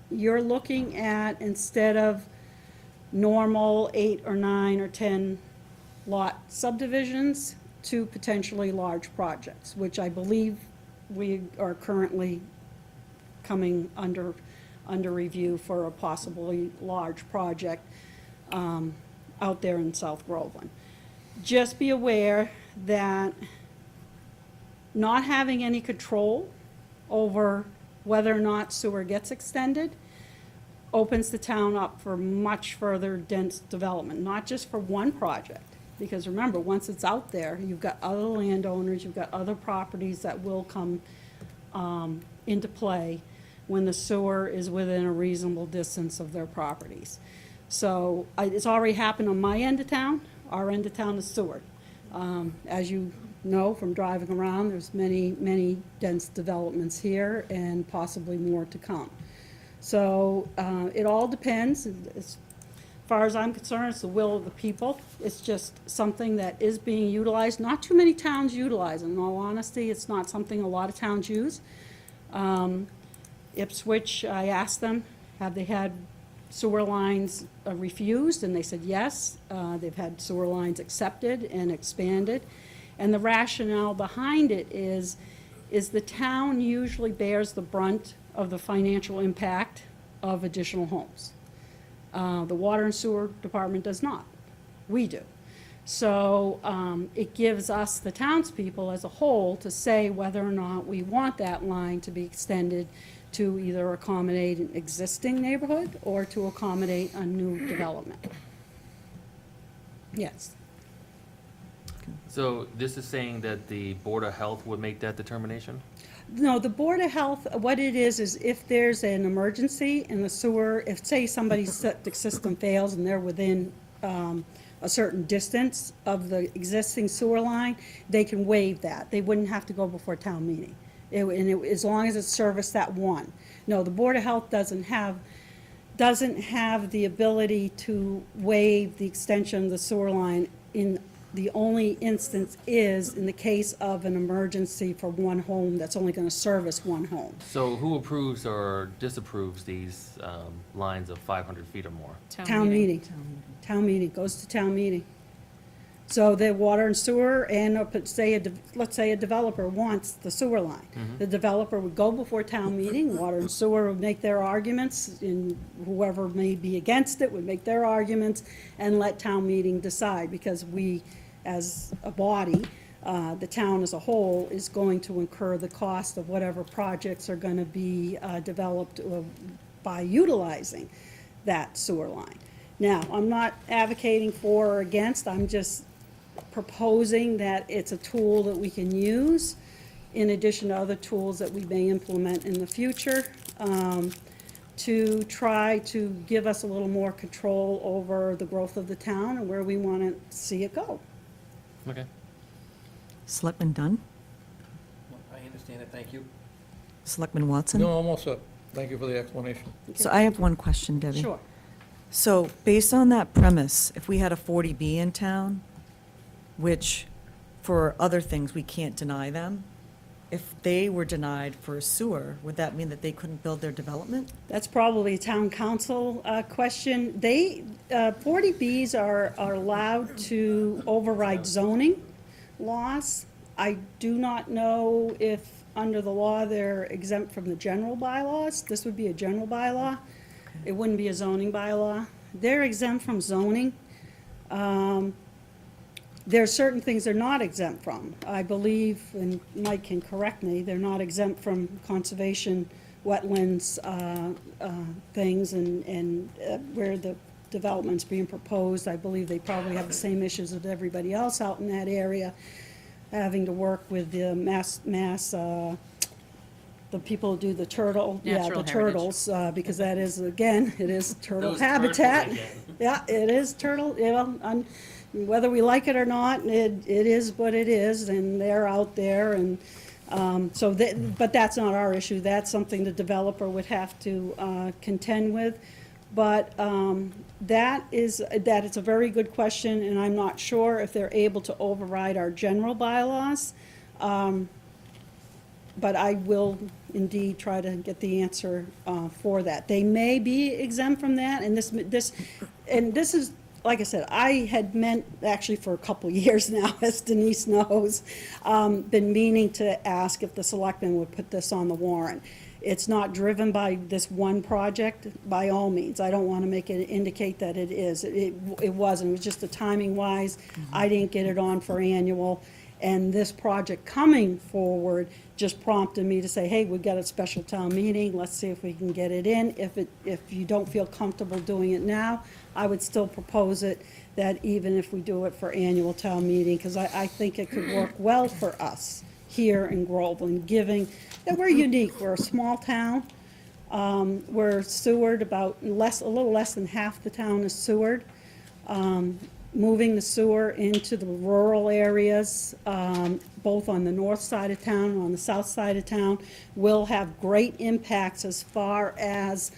you're looking at, instead of normal 8 or 9 or 10 lot subdivisions, to potentially large projects, which I believe we are currently coming under review for a possibly large project out there in South Groveland. Just be aware that not having any control over whether or not sewer gets extended opens the town up for much further dense development, not just for one project. Because remember, once it's out there, you've got other landowners, you've got other properties that will come into play when the sewer is within a reasonable distance of their properties. So it's already happened on my end of town. Our end of town is Seward. As you know from driving around, there's many, many dense developments here and possibly more to come. So it all depends. As far as I'm concerned, it's the will of the people. It's just something that is being utilized. Not too many towns utilize it. In all honesty, it's not something a lot of towns use. Ipswich, I asked them, have they had sewer lines refused? And they said yes. They've had sewer lines accepted and expanded. And the rationale behind it is the town usually bears the brunt of the financial impact of additional homes. The water and sewer department does not. We do. So it gives us, the townspeople as a whole, to say whether or not we want that line to be extended to either accommodate an existing neighborhood or to accommodate a new development. Yes. So this is saying that the Board of Health would make that determination? No, the Board of Health, what it is if there's an emergency in the sewer, if, say, somebody's septic system fails and they're within a certain distance of the existing sewer line, they can waive that. They wouldn't have to go before town meeting. As long as it serviced that one. No, the Board of Health doesn't have the ability to waive the extension of the sewer line. In the only instance is in the case of an emergency for one home that's only going to service one home. So who approves or disapproves these lines of 500 feet or more? Town meeting. Town meeting, goes to town meeting. So the water and sewer, and let's say a developer wants the sewer line. The developer would go before town meeting, water and sewer would make their arguments, and whoever may be against it would make their arguments, and let town meeting decide, because we, as a body, the town as a whole, is going to incur the cost of whatever projects are gonna be developed by utilizing that sewer line. Now, I'm not advocating for or against, I'm just proposing that it's a tool that we can use in addition to other tools that we may implement in the future to try to give us a little more control over the growth of the town and where we want to see it go. Okay. Selectman Dunn? I understand it, thank you. Selectman Watson? No, almost up. Thank you for the explanation. So I have one question, Debbie. Sure. So based on that premise, if we had a 40B in town, which for other things we can't deny them, if they were denied for a sewer, would that mean that they couldn't build their development? That's probably a town council question. 40Bs are allowed to override zoning laws. I do not know if under the law they're exempt from the general bylaws. This would be a general bylaw. It wouldn't be a zoning bylaw. They're exempt from zoning. There are certain things they're not exempt from. I believe, and Mike can correct me, they're not exempt from conservation, wetlands, things, and where the development's being proposed. I believe they probably have the same issues as everybody else out in that area, having to work with the the people who do the turtle, Natural the heritage. turtles, because that is, again, it is turtle Those habitat. turtles again. Yeah, it is turtle, whether we like it or not, it is what it is, and they're out there, and but that's not our issue. That's something the developer would have to contend with. But that is a very good question, and I'm not sure if they're able to override our general bylaws. But I will indeed try to get the answer for that. They may be exempt from that, and this is, like I said, I had meant, actually for a couple of years now, as Denise knows, been meaning to ask if the selectmen would put this on the warrant. It's not driven by this one project, by all means. I don't want to make it indicate that it is. It wasn't. It was just the timing wise. I didn't get it on for annual. And this project coming forward just prompted me to say, hey, we've got a special town meeting. Let's see if we can get it in. If you don't feel comfortable doing it now, I would still propose it, that even if we do it for annual town meeting, because I think it could work well for us here in Groveland, given that we're unique. We're a small town. We're Seward, a little less than half the town is Seward. Moving the sewer into the rural areas, both on the north side of town and on the south side of town, will have great impacts as far as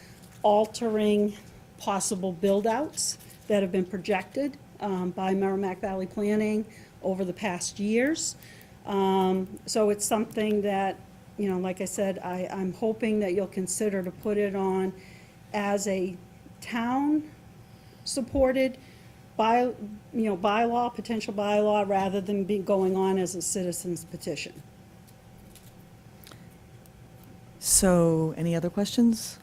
altering possible build-outs that have been projected by Merrimack Valley Planning over the past years. So it's something that, like I said, I'm hoping that you'll consider to put it on as a town-supported bylaw, potential bylaw, rather than going on as a citizen's petition. So, any other questions?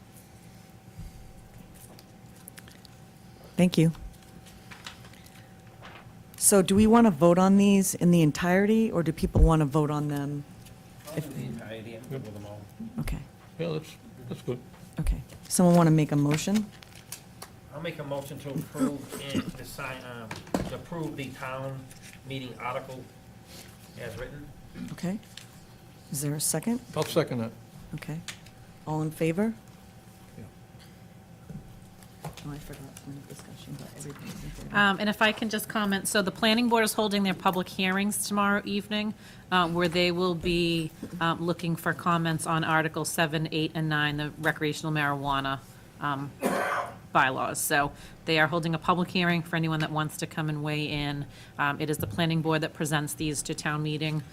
Thank you. So do we want to vote on these in the entirety, or do people want to vote on them? I'll do the entirety, I'm good with them all. Okay, Yeah, that's good. okay. Someone want to make a motion? I'll make a motion to approve and to sign, to approve the town meeting article as written. Okay. Is there a second? I'll second that. Okay. All in favor? Yeah. Oh, I forgot one discussion, but everybody's in favor. And if I can just comment, so the planning board is holding their public hearings tomorrow evening, where they will be looking for comments on Article 7, 8, and 9, the recreational marijuana bylaws. So they are holding a public hearing for anyone that wants to come and weigh in. It is the planning board that presents these to town meeting.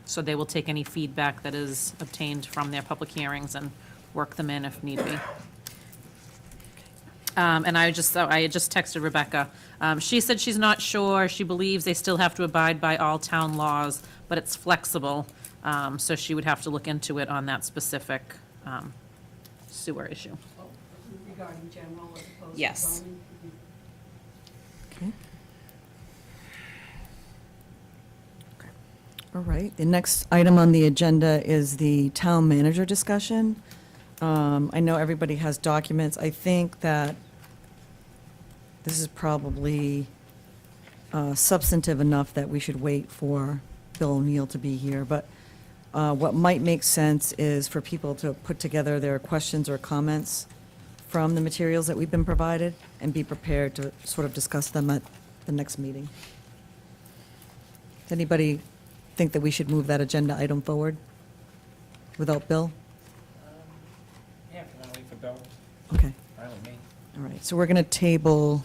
So they will take any feedback that is obtained from their public hearings and work them in if need be. And I had just texted Rebecca. She said she's not sure. She believes they still have to abide by all town laws, but it's flexible. So she would have to look into it on that specific sewer issue. Regarding general as opposed to Yes. zoning? Okay. All right, the next item on the agenda is the town manager discussion. I know everybody has documents. I think that this is probably substantive enough that we should wait for Bill O'Neill to be here. But what might make sense is for people to put together their questions or comments from the materials that we've been provided and be prepared to sort of discuss them at the next meeting. Does anybody think that we should move that agenda item forward without Bill? Yeah, if you wanna wait for Bill, Okay, fine with me. all right. So we're going to table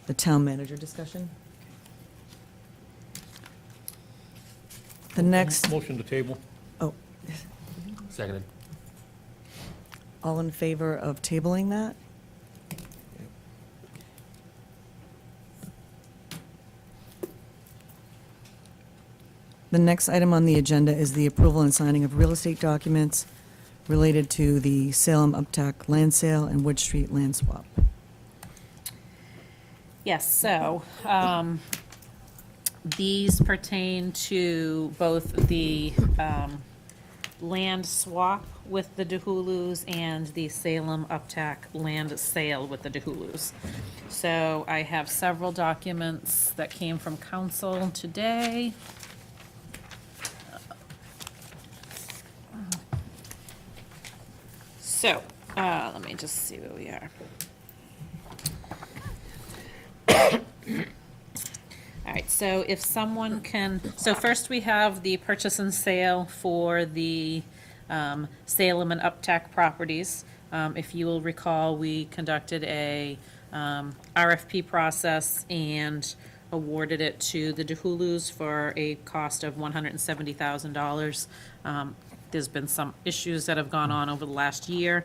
the town manager discussion. The next, Motion to table. oh, Seconded. all in favor of tabling that? The next item on the agenda is the approval and signing of real estate documents related to the Salem Uptack land sale and Wood Street land swap. Yes, so these pertain to both the land swap with the DeHulus and the Salem Uptack land sale with the DeHulus. So I have several documents that came from council today. So, let me just see where we are. All right, so if someone can, so first we have the purchase and sale for the Salem and Uptack properties. If you will recall, we conducted a RFP process and awarded it to the DeHulus for a cost of $170,000. There's been some issues that have gone on over the last year.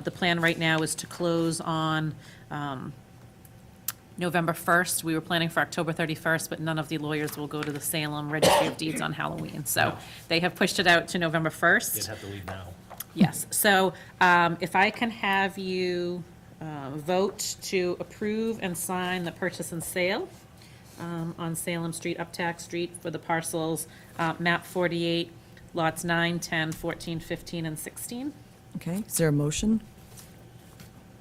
The plan right now is to close on November 1st. We were planning for October 31st, but none of the lawyers will go to the Salem Registry of Deeds on Halloween. So they have pushed it out to November 1st. You'd have to leave now. Yes, so if I can have you vote to approve and sign the purchase and sale on Salem Street, Uptack Street for the parcels, map 48, lots 9, 10, 14, 15, and 16. Okay, is there a motion?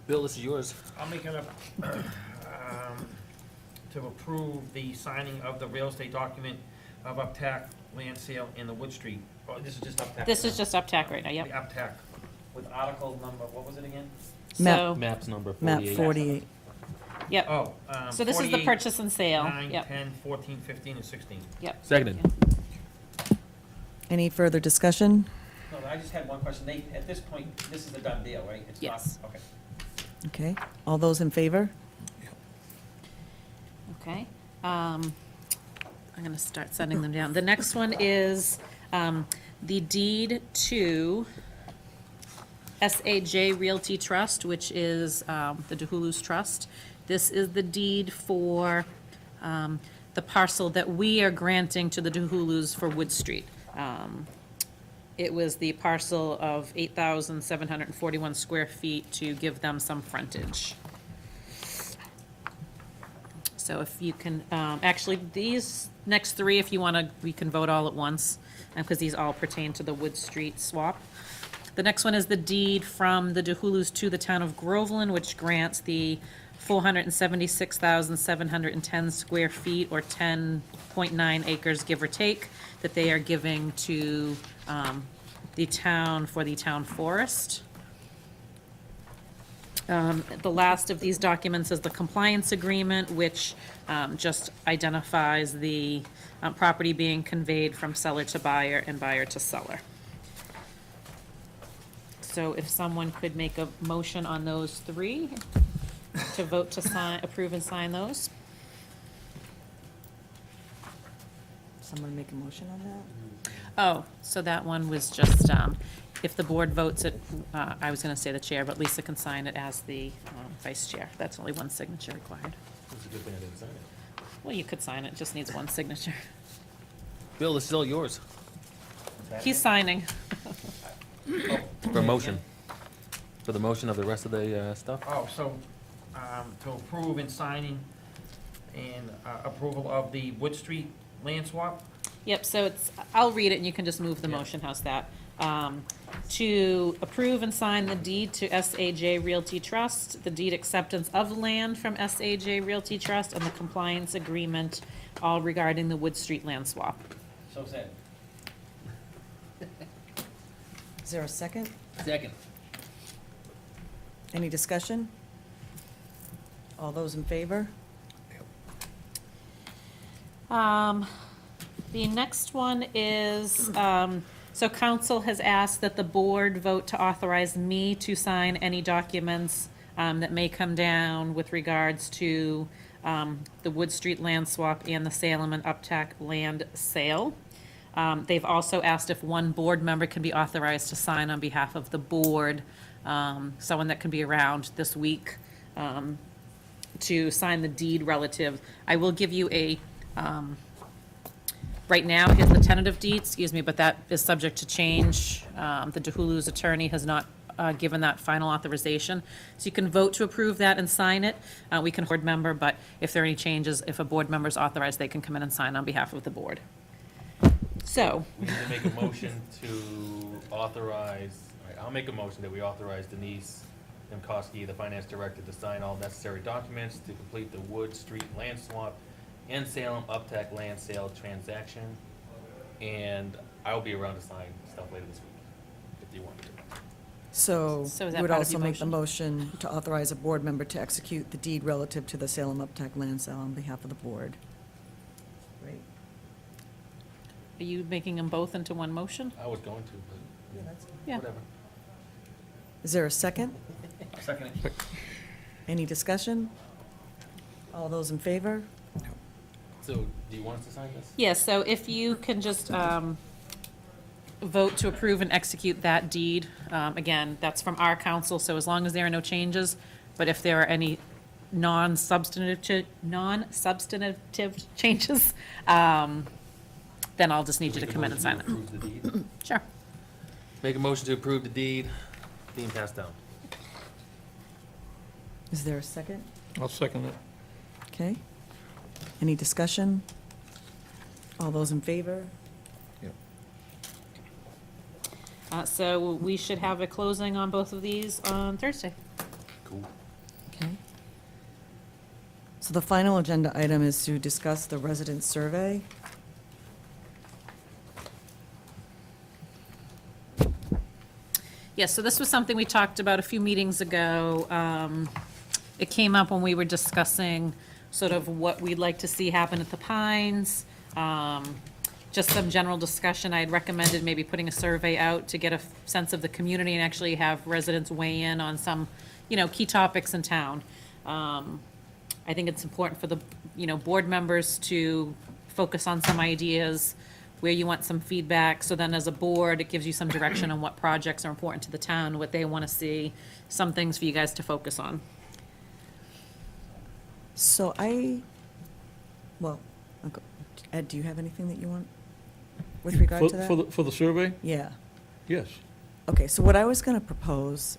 Bill, this is yours. I'll make it up, to approve the signing of the real estate document of Uptack land sale in the Wood Street. Oh, this is just Uptack. This is just Uptack right now, The yep. Uptack, with article number, what was it again? Map. So, Maps number Map 48. 48. yep, Oh, so this is the 48, purchase and sale, 9, yep, 10, 14, 15, and 16. yep. Seconded. Any further discussion? No, I just had one question. They, at this point, this is a done deal, right? It's not- Yes. Okay. Okay, all those in favor? Okay, I'm gonna start sending them down. The next one is, the deed to SAJ Realty Trust, which is, the DeHulu's trust. This is the deed for, the parcel that we are granting to the DeHulu's for Wood Street. It was the parcel of 8,741 square feet to give them some frontage. So if you can, actually, these next three, if you want to, we can vote all at once, because these all pertain to the Wood Street swap. The next one is the deed from the DeHulu's to the town of Groveland, which grants the 476,710 square feet, or 10.9 acres, give or take, that they are giving to the town for the town forest. The last of these documents is the compliance agreement, which just identifies the property being conveyed from seller to buyer and buyer to seller. So if someone could make a motion on those three, to vote to sign, approve and sign those. Someone make a motion on that? Oh, so that one was just, if the board votes it, I was gonna say the chair, but Lisa can sign it as the vice chair. That's only one signature required. It's a good thing I didn't sign it. Well, you could sign it, just needs one signature. Bill, this is all yours. He's signing. For motion. For the motion of the rest of the stuff? Oh, so, to approve and signing and approval of the Wood Street land swap? Yep, so it's, I'll read it and you can just move the Yeah. motion, how's that? To approve and sign the deed to SAJ Realty Trust, the deed acceptance of land from SAJ Realty Trust, and the compliance agreement, all regarding the Wood Street land swap. So said. Is there a second? Second. Any discussion? All those in favor? The next one is, so council has asked that the board vote to authorize me to sign any documents that may come down with regards to the Wood Street land swap and the Salem and Uptack land sale. They've also asked if one board member can be authorized to sign on behalf of the board, someone that can be around this week, to sign the deed relative. I will give you a, right now is the tentative deed, excuse me, but that is subject to change. The DeHulu's attorney has not given that final authorization. So you can vote to approve that and sign it. We can board member, but if there are any changes, if a board member is authorized, they can come in and sign on behalf of the board. So, We need to make a motion to authorize, all right, I'll make a motion that we authorize Denise Demkowski, the finance director, to sign all necessary documents to complete the Wood Street land swap and Salem Uptack land sale transaction. And I'll be around to sign stuff later this week, if you want me to. So So is you that would part of also your make the motion to authorize a board member to execute the deed relative to the Salem Uptack land sale on behalf of the board. Great. are you making them both into one motion? I was going to, Yeah. but whatever. Is there a second? Second it. Any discussion? All those in favor? So, do you want us to sign this? Yes, so if you can just vote to approve and execute that deed. Again, that's from our council, so as long as there are no changes, but if there are any non-substantive changes, then I'll just need you to come in and sign it. Approve the deed. Sure. Make a motion to approve the deed being passed down. Is there a second? I'll second it. Okay. Any discussion? All those in favor? So we should have a closing on both of these on Thursday. Cool. Okay. So the final agenda item is to discuss the resident survey. Yes, so this was something we talked about a few meetings ago. It came up when we were discussing sort of what we'd like to see happen at the Pines. Just some general discussion. I had recommended maybe putting a survey out to get a sense of the community and actually have residents weigh in on some, key topics in town. I think it's important for the, board members to focus on some ideas, where you want some feedback, so then as a board, it gives you some direction on what projects are important to the town, what they want to see, some things for you guys to focus on. So well, Ed, do you have anything that you want with regard to that? For the survey? Yeah. Yes. Okay, so what I was going to propose,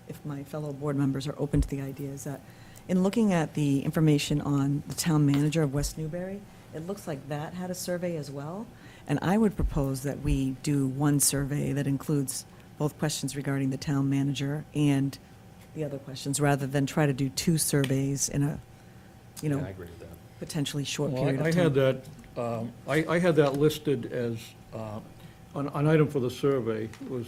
if my fellow board members are open to the idea, is that in looking at the information on the town manager of West Newbury, it looks like that had a survey as well. And I would propose that we do one survey that includes both questions regarding the town manager and the other questions, rather than try to do two surveys in a, Yeah, I agree with that. potentially short Well, period I of had time. that, I had that listed as, an item for the survey was,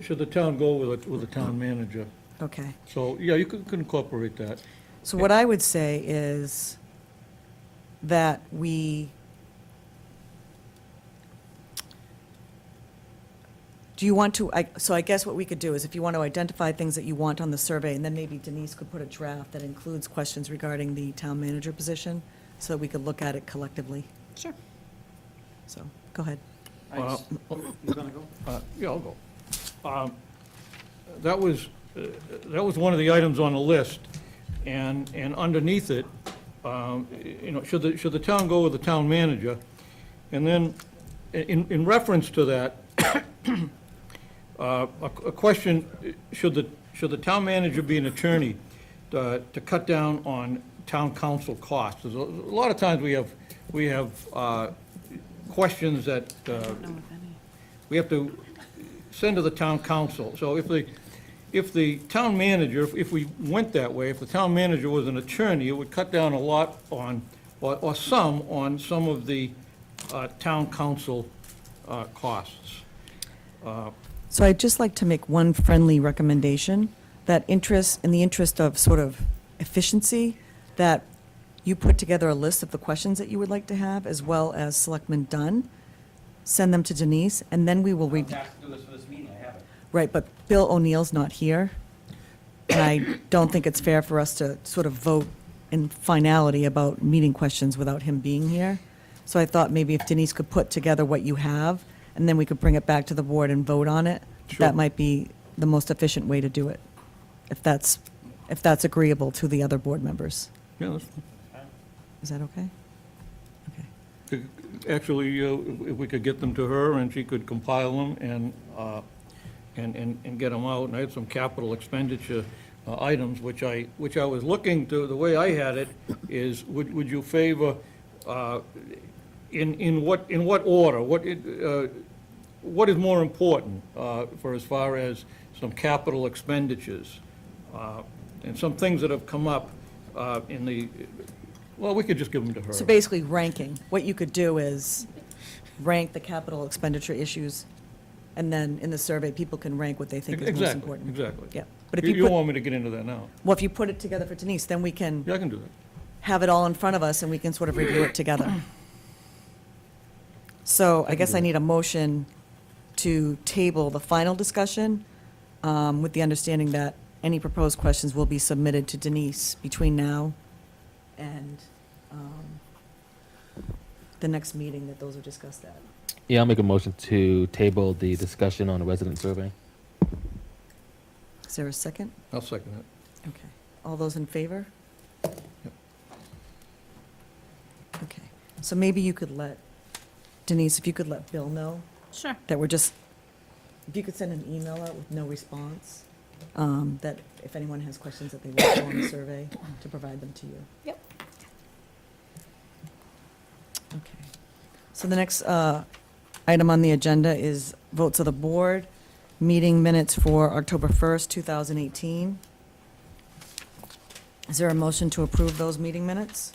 should the town go with a town manager? Okay. So, yeah, you could incorporate that. So what I would say is that do you want to, so I guess what we could do is if you want to identify things that you want on the survey, and then maybe Denise could put a draft that includes questions regarding the town manager position, so that we could look at it collectively. Sure. So, go ahead. Well, You gonna go? Yeah, I'll go. That was one of the items on the list, and underneath it, should the town go with the town manager? And then, in reference to that, a question, should the town manager be an attorney to cut down on town council costs? There's a lot of times we have questions that I don't know if any. we have to send to the town council. So if the town manager, if we went that way, if the town manager was an attorney, it would cut down a lot on, or some of the town council costs. So I'd just like to make one friendly recommendation, that in the interest of sort of efficiency, that you put together a list of the questions that you would like to have, as well as Selectman Dunn, send them to Denise, and then we will I'm read. asked to do this for this meeting, I haven't. Right, but Bill O'Neill's not here, and I don't think it's fair for us to sort of vote in finality about meeting questions without him being here. So I thought maybe if Denise could put together what you have, and then we could bring it back to the board and vote on it, Sure. that might be the most efficient way to do it, if that's agreeable to the other board members. Yeah, that's, Is that okay? Okay. actually, if we could get them to her and she could compile them and get them out. And I had some capital expenditure items, which I was looking to, the way I had it is, would you favor, in what order? What is more important for as far as some capital expenditures? And some things that have come up in the, well, we could just give them to her. So basically ranking, what you could do is rank the capital expenditure issues, and then in the survey, people can rank what they think is most Exactly, important. exactly. Yeah, but if You you don't put, want me to get into that now? well, if you put it together for Denise, then we can Yeah, I can do that. have it all in front of us and we can sort of review it together. So I guess I need a motion to table the final discussion with the understanding that any proposed questions will be submitted to Denise between now and the next meeting that those are discussed at. Yeah, I'll make a motion to table the discussion on the resident survey. Is there a second? I'll second it. Okay. All those in favor? Okay. So maybe you could let, Denise, if you could let Bill know Sure. that we're just, if you could send an email out with no response, that if anyone has questions that they want to go on the survey, to provide them to you. Yep. Okay. So the next item on the agenda is votes of the board, meeting minutes for October 1st, 2018. Is there a motion to approve those meeting minutes?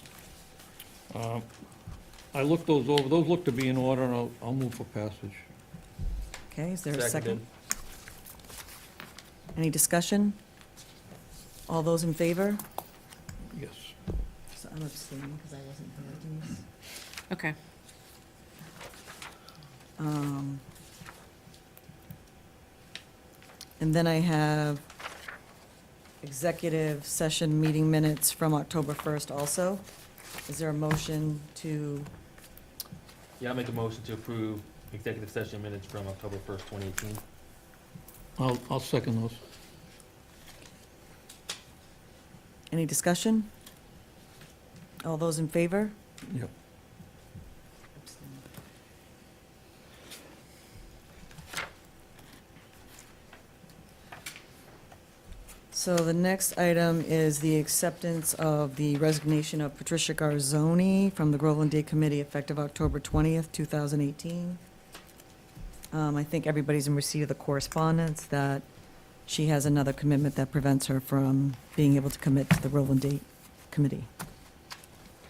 I looked those over, those look to be in order, and I'll move for passage. Okay, is there a second? Seconded. Any discussion? All those in favor? Yes. So I'm abstaining because I wasn't here, Denise. Okay. And then I have executive session meeting minutes from October 1st also. Is there a motion to, Yeah, I'll make a motion to approve executive session minutes from October 1st, 2018. I'll second those. any discussion? All those in favor? Yep. So the next item is the acceptance of the resignation of Patricia Garzoni from the Groveland Day Committee effective October 20th, 2018. I think everybody's in receipt of the correspondence that she has another commitment that prevents her from being able to commit to the Groveland Day Committee.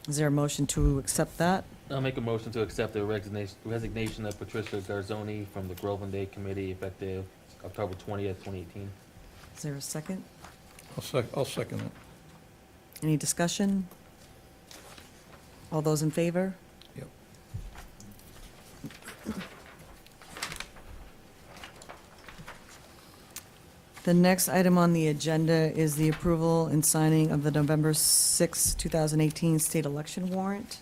Is there a motion to accept that? I'll make a motion to accept the resignation of Patricia Garzoni from the Groveland Day Committee effective October 20th, 2018. Is there a second? I'll second it. Any discussion? All those in favor? Yep. The next item on the agenda is the approval and signing of the November 6, 2018 state election warrant.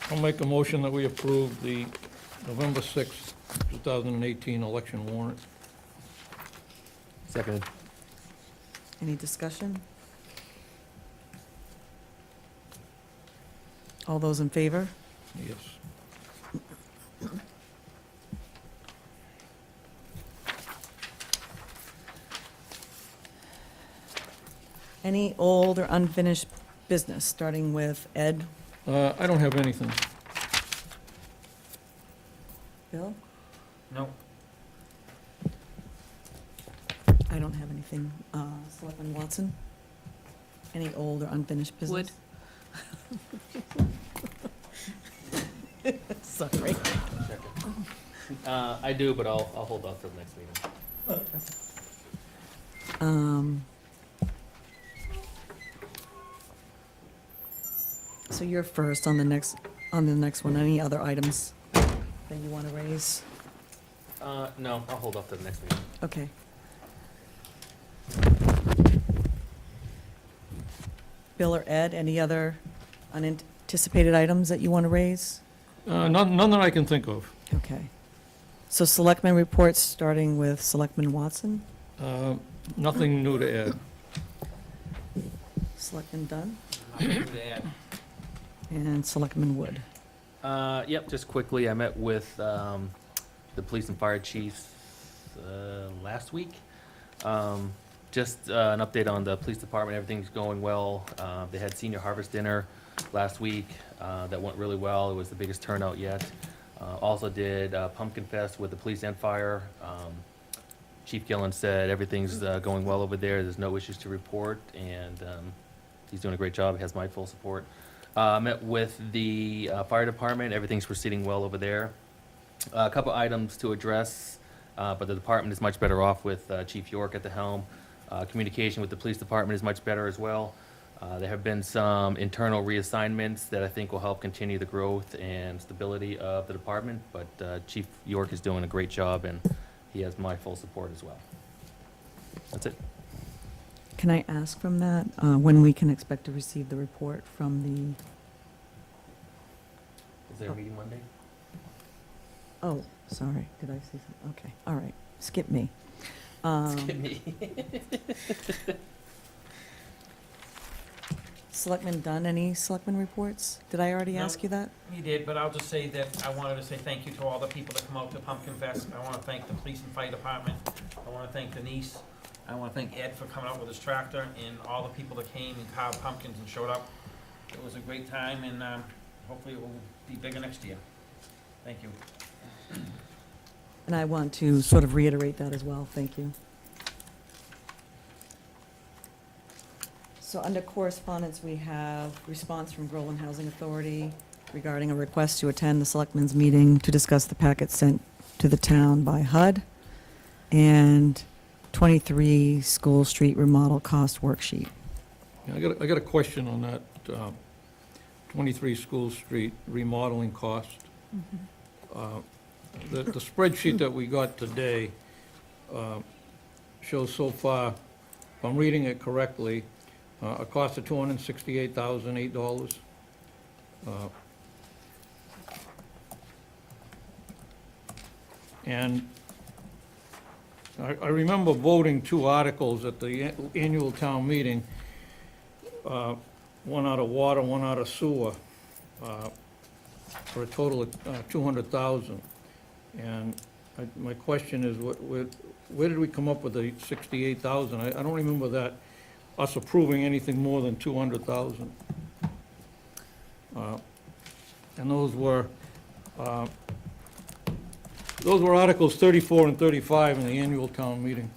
I'll make a motion that we approve the November 6th, 2018 election warrant. Seconded. Any discussion? All those in favor? Yes. Any old or unfinished business, starting with Ed? I don't have anything. Bill? No. I don't have anything. Selectman Watson? Any old or unfinished business? Wood. Sorry. I do, but I'll hold off till the next meeting. So you're first on the next one. Any other items that you want to raise? No, I'll hold off till the next meeting. Okay. Bill or Ed, any other unanticipated items that you want to raise? None that I can think of. Okay. So Selectmen reports, starting with Selectman Watson. Nothing new to add. Selectman Dunn Nothing to add. and Selectman Wood. Yep, just quickly, I met with the police and fire chiefs last week. Just an update on the police department, everything's going well. They had senior harvest dinner last week, that went really well. It was the biggest turnout yet. Also did Pumpkin Fest with the police and fire. Chief Gillen said everything's going well over there, there's no issues to report, and he's doing a great job, he has my full support. Met with the fire department, everything's proceeding well over there. A couple items to address, but the department is much better off with Chief York at the helm. Communication with the police department is much better as well. There have been some internal reassignments that I think will help continue the growth and stability of the department, but Chief York is doing a great job, and he has my full support as well. That's it. Can I ask from that, when we can expect to receive the report from the, Is there a meeting Monday? oh, sorry, did I say something? Okay, all right, skip me. Skip me. Selectman Dunn, any selectman reports? Did I already No. ask you that? You did, but I'll just say that I wanted to say thank you to all the people that come out to Pumpkin Fest. I want to thank the police and fire department. I want to thank Denise. I want to thank Ed for coming out with his tractor and all the people that came and carved pumpkins and showed up. It was a great time, and hopefully it will be bigger next year. Thank you. And I want to sort of reiterate that as well, thank you. So under correspondence, we have response from Groveland Housing Authority regarding a request to attend the selectmen's meeting to discuss the packet sent to the town by HUD, and 23 School Street remodel cost worksheet. Yeah, I got a question on that, 23 School Street remodeling cost. The spreadsheet that we got today shows so far, if I'm reading it correctly, a cost of $268,008. And I remember voting 2 articles at the annual town meeting, one out of water, one out of sewer, for a total of $200,000. And my question is, where did we come up with the $68,000? I don't remember that, us approving anything more than $200,000. And those were Articles 34 and 35 in the annual town meeting.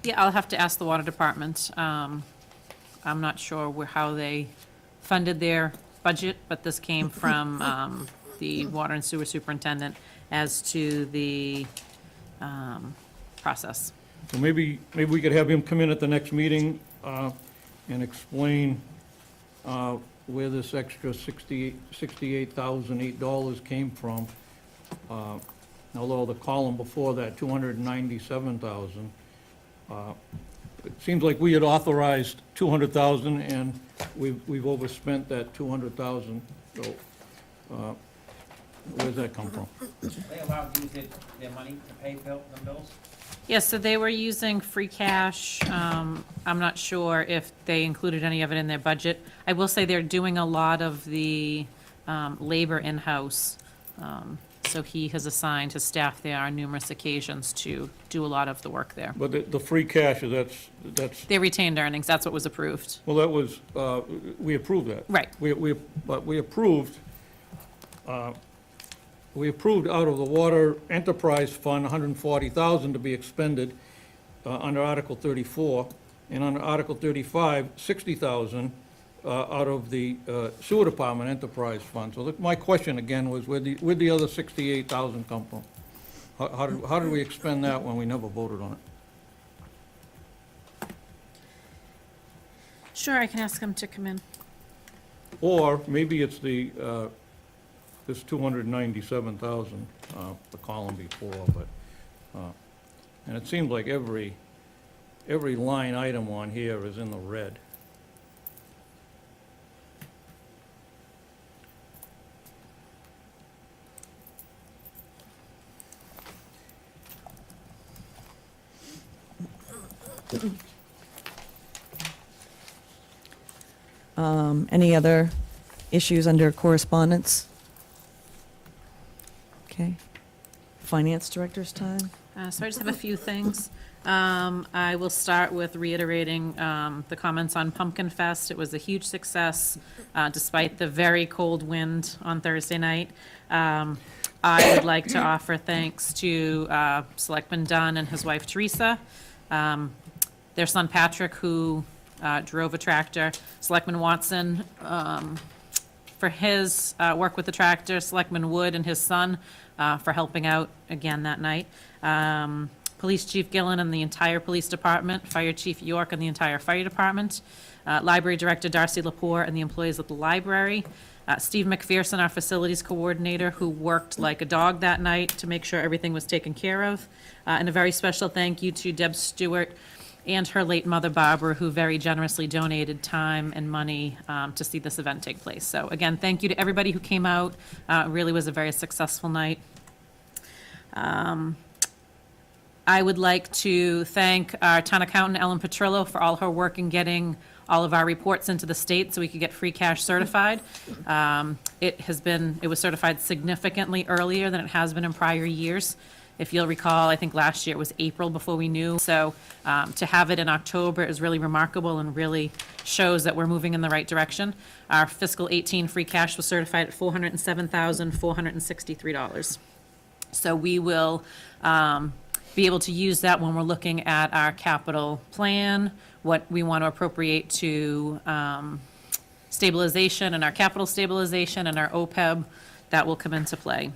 Yeah, I'll have to ask the water department. I'm not sure how they funded their budget, but this came from the water and sewer superintendent as to the process. So maybe we could have him come in at the next meeting and explain where this extra $68,008 came from. Although the column before that, $297,000. It seems like we had authorized $200,000 and we've overspent that $200,000. So where's that come from? They allowed to use their money to pay them bills? Yes, so they were using free cash. I'm not sure if they included any of it in their budget. I will say they're doing a lot of the labor in-house. So he has assigned his staff there on numerous occasions to do a lot of the work there. But the free cash, that's, Their retained earnings, that's what was approved. well, that was, we approved that. Right. But we approved out of the Water Enterprise Fund, $140,000 to be expended under Article 34, and under Article 35, $60,000 out of the Sewer Department Enterprise Fund. So my question again was, where'd the other $68,000 come from? How did we expend that when we never voted on it? Sure, I can ask him to come in. Or maybe it's this 297,000, the column before, but, and it seems like every line item on here is in the red. Any other issues under correspondence? Okay. Finance Director's time? So I just have a few things. I will start with reiterating the comments on Pumpkin Fest. It was a huge success, despite the very cold wind on Thursday night. I would like to offer thanks to Selectman Dunn and his wife Teresa, their son Patrick, who drove a tractor, Selectman Watson for his work with the tractor, Selectman Wood and his son for helping out again that night. Police Chief Gillen and the entire police department, Fire Chief York and the entire fire department, Library Director Darcy Lepore and the employees of the library, Steve McPherson, our facilities coordinator, who worked like a dog that night to make sure everything was taken care of. And a very special thank you to Deb Stewart and her late mother Barbara, who very generously donated time and money to see this event take place. So again, thank you to everybody who came out. It really was a very successful night. I would like to thank our town accountant, Ellen Petrillo, for all her work in getting all of our reports into the state so we could get free cash certified. It was certified significantly earlier than it has been in prior years. If you'll recall, I think last year it was April before we knew. So to have it in October is really remarkable and really shows that we're moving in the right direction. Our fiscal 18 free cash was certified at $407,463. So we will be able to use that when we're looking at our capital plan, what we want to appropriate to stabilization and our capital stabilization and our OPEB, that will come into play.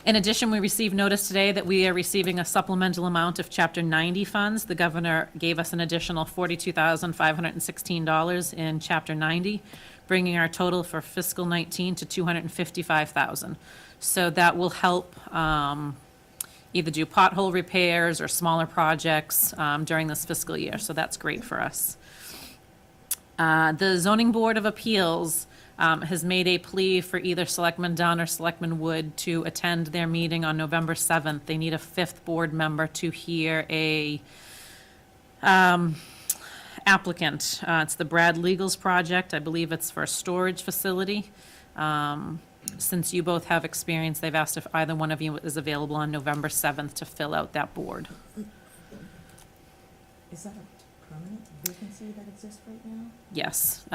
In addition, we received notice today that we are receiving a supplemental amount of Chapter 90 funds. The governor gave us an additional $42,516 in Chapter 90, bringing our total for fiscal 19 to $255,000. So that will help either do pothole repairs or smaller projects during this fiscal year, so that's great for us. The Zoning Board of Appeals has made a plea for either Selectman Dunn or Selectman Wood to attend their meeting on November 7th. They need a 5th board member to hear a applicant. It's the Brad Legals project. I believe it's for a storage facility. Since you both have experience, they've asked if either one of you is available on November 7th to fill out that board. Is that a permanent vacancy that exists right now? Yes.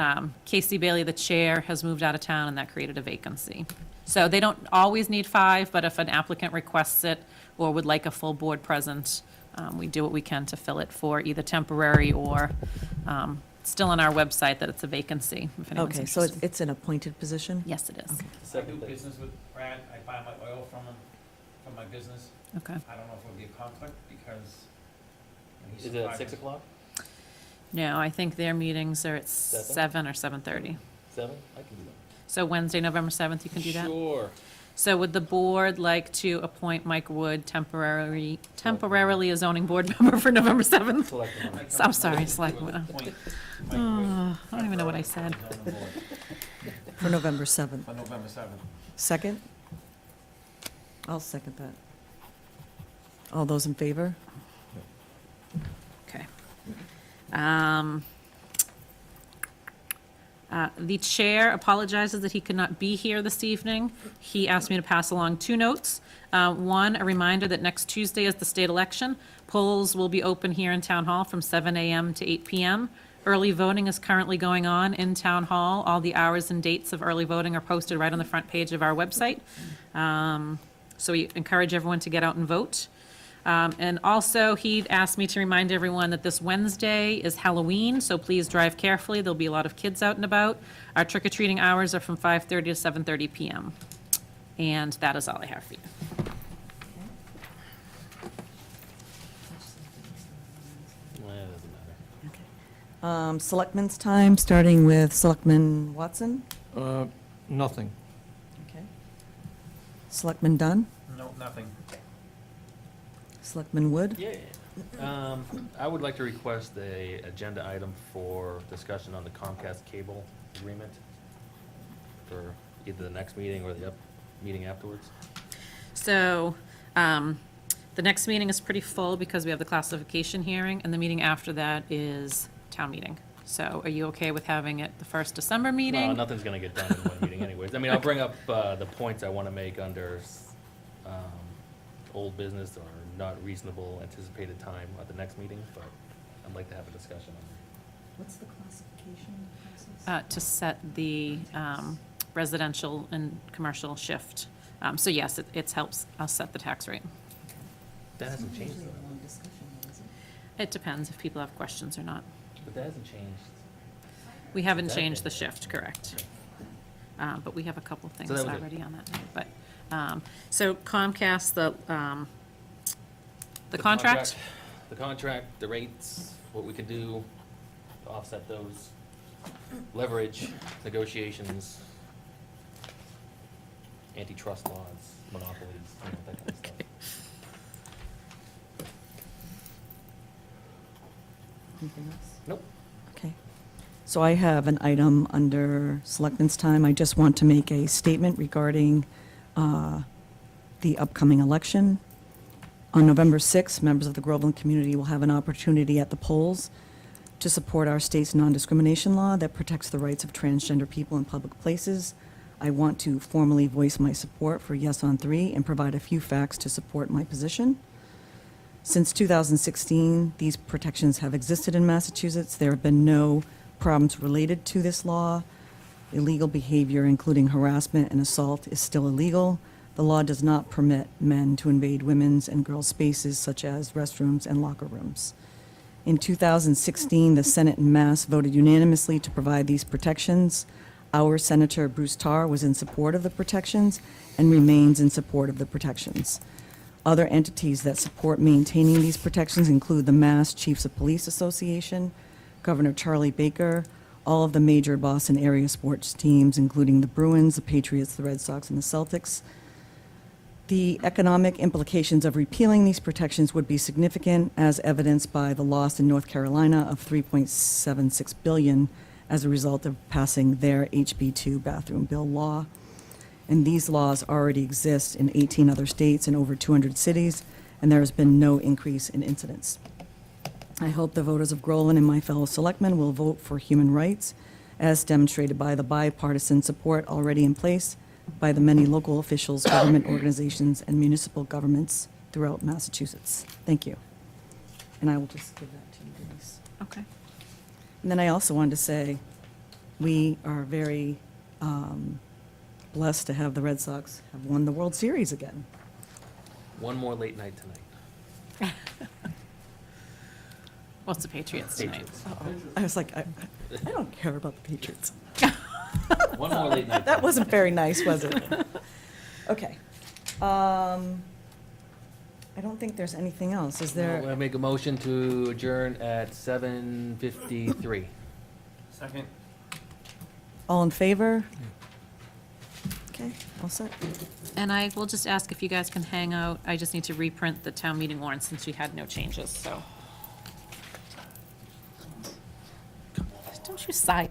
Casey Bailey, the chair, has moved out of town, and that created a vacancy. So they don't always need 5, but if an applicant requests it or would like a full board present, we do what we can to fill it for either temporary or still on our website that it's a vacancy, if anyone's Okay, so interested. it's an appointed position? Yes, it is. I do business with Brad, I buy my oil from him, from my business. Okay. I don't know if it would be a conflict, because he Is it at supplies 6 us. o'clock? No, I think their meetings are at 7? 7 or 7:30. 7? I can do that. So Wednesday, November 7th, you can do that? Sure. So would the board like to appoint Mike Wood temporarily as zoning board member for November 7th? Select one. I'm sorry, Selectmen. Appoint Mike Wood I don't even know what I said. as zoning board For November 7th. For November 7th. Second? I'll second that. All those in favor? Okay. The chair apologizes that he could not be here this evening. He asked me to pass along 2 notes. One, a reminder that next Tuesday is the state election. Polls will be open here in Town Hall from 7 a.m. to 8 p.m. Early voting is currently going on in Town Hall. All the hours and dates of early voting are posted right on the front page of our website. So we encourage everyone to get out and vote. And also, he'd asked me to remind everyone that this Wednesday is Halloween, so please drive carefully. There'll be a lot of kids out and about. Our trick-or-treating hours are from 5:30 to 7:30 p.m. And that is all I have for you. Well, it doesn't matter. Selectmen's time, starting with Selectman Watson. Nothing. Okay. Selectman Dunn. No, nothing. Selectman Wood. Yeah. I would like to request a agenda item for discussion on the Comcast cable agreement for either the next meeting or the meeting afterwards. So, the next meeting is pretty full because we have the classification hearing, and the meeting after that is town meeting. So are you okay with having it the first December meeting? Well, nothing's gonna get done in one meeting anyways. I mean, I'll bring up the points I wanna make under old business or not reasonable anticipated time at the next meeting, but I'd like to have a discussion on it. What's the classification process? To set the residential and commercial shift. So yes, it helps us set the tax rate. That hasn't changed Usually a though. long discussion, though, is it? It depends if people have questions or not. But that hasn't changed. We haven't Exactly. changed the shift, correct. But we have a couple of things So that was it. already on that night, but, so Comcast, the contract? The contract, the rates, what we could do to offset those leverage negotiations, antitrust laws, monopolies, that kind of stuff. Anything else? Nope. Okay. So I have an item under Selectmen's time. I just want to make a statement regarding the upcoming election. On November 6th, members of the Groveland community will have an opportunity at the polls to support our state's non-discrimination law that protects the rights of transgender people in public places. I want to formally voice my support for Yes on 3 and provide a few facts to support my position. Since 2016, these protections have existed in Massachusetts. There have been no problems related to this law. Illegal behavior, including harassment and assault, is still illegal. The law does not permit men to invade women's and girls' spaces such as restrooms and locker rooms. In 2016, the Senate in Mass voted unanimously to provide these protections. Our Senator Bruce Tarr was in support of the protections and remains in support of the protections. Other entities that support maintaining these protections include the Mass Chiefs of Police Association, Governor Charlie Baker, all of the major Boston area sports teams, including the Bruins, the Patriots, the Red Sox, and the Celtics. The economic implications of repealing these protections would be significant, as evidenced by the loss in North Carolina of $3.76 billion as a result of passing their HB2 bathroom bill law. And these laws already exist in 18 other states and over 200 cities, and there has been no increase in incidents. I hope the voters of Groveland and my fellow selectmen will vote for human rights, as demonstrated by the bipartisan support already in place by the many local officials, government organizations, and municipal governments throughout Massachusetts. Thank you. And I will just give that to you, Denise. Okay. And then I also wanted to say, we are very blessed to have the Red Sox have won the World Series again. One more late night tonight. Well, it's the Patriots tonight. Patriots. I was like, I don't care about the Patriots. One more late night. That wasn't very nice, was it? Okay. I don't think there's anything else. Is there? I make a motion to adjourn at 7:53. Second. All in favor? Okay, all set. And I will just ask if you guys can hang out. I just need to reprint the town meeting warrant since we had no changes, so. Don't you sigh.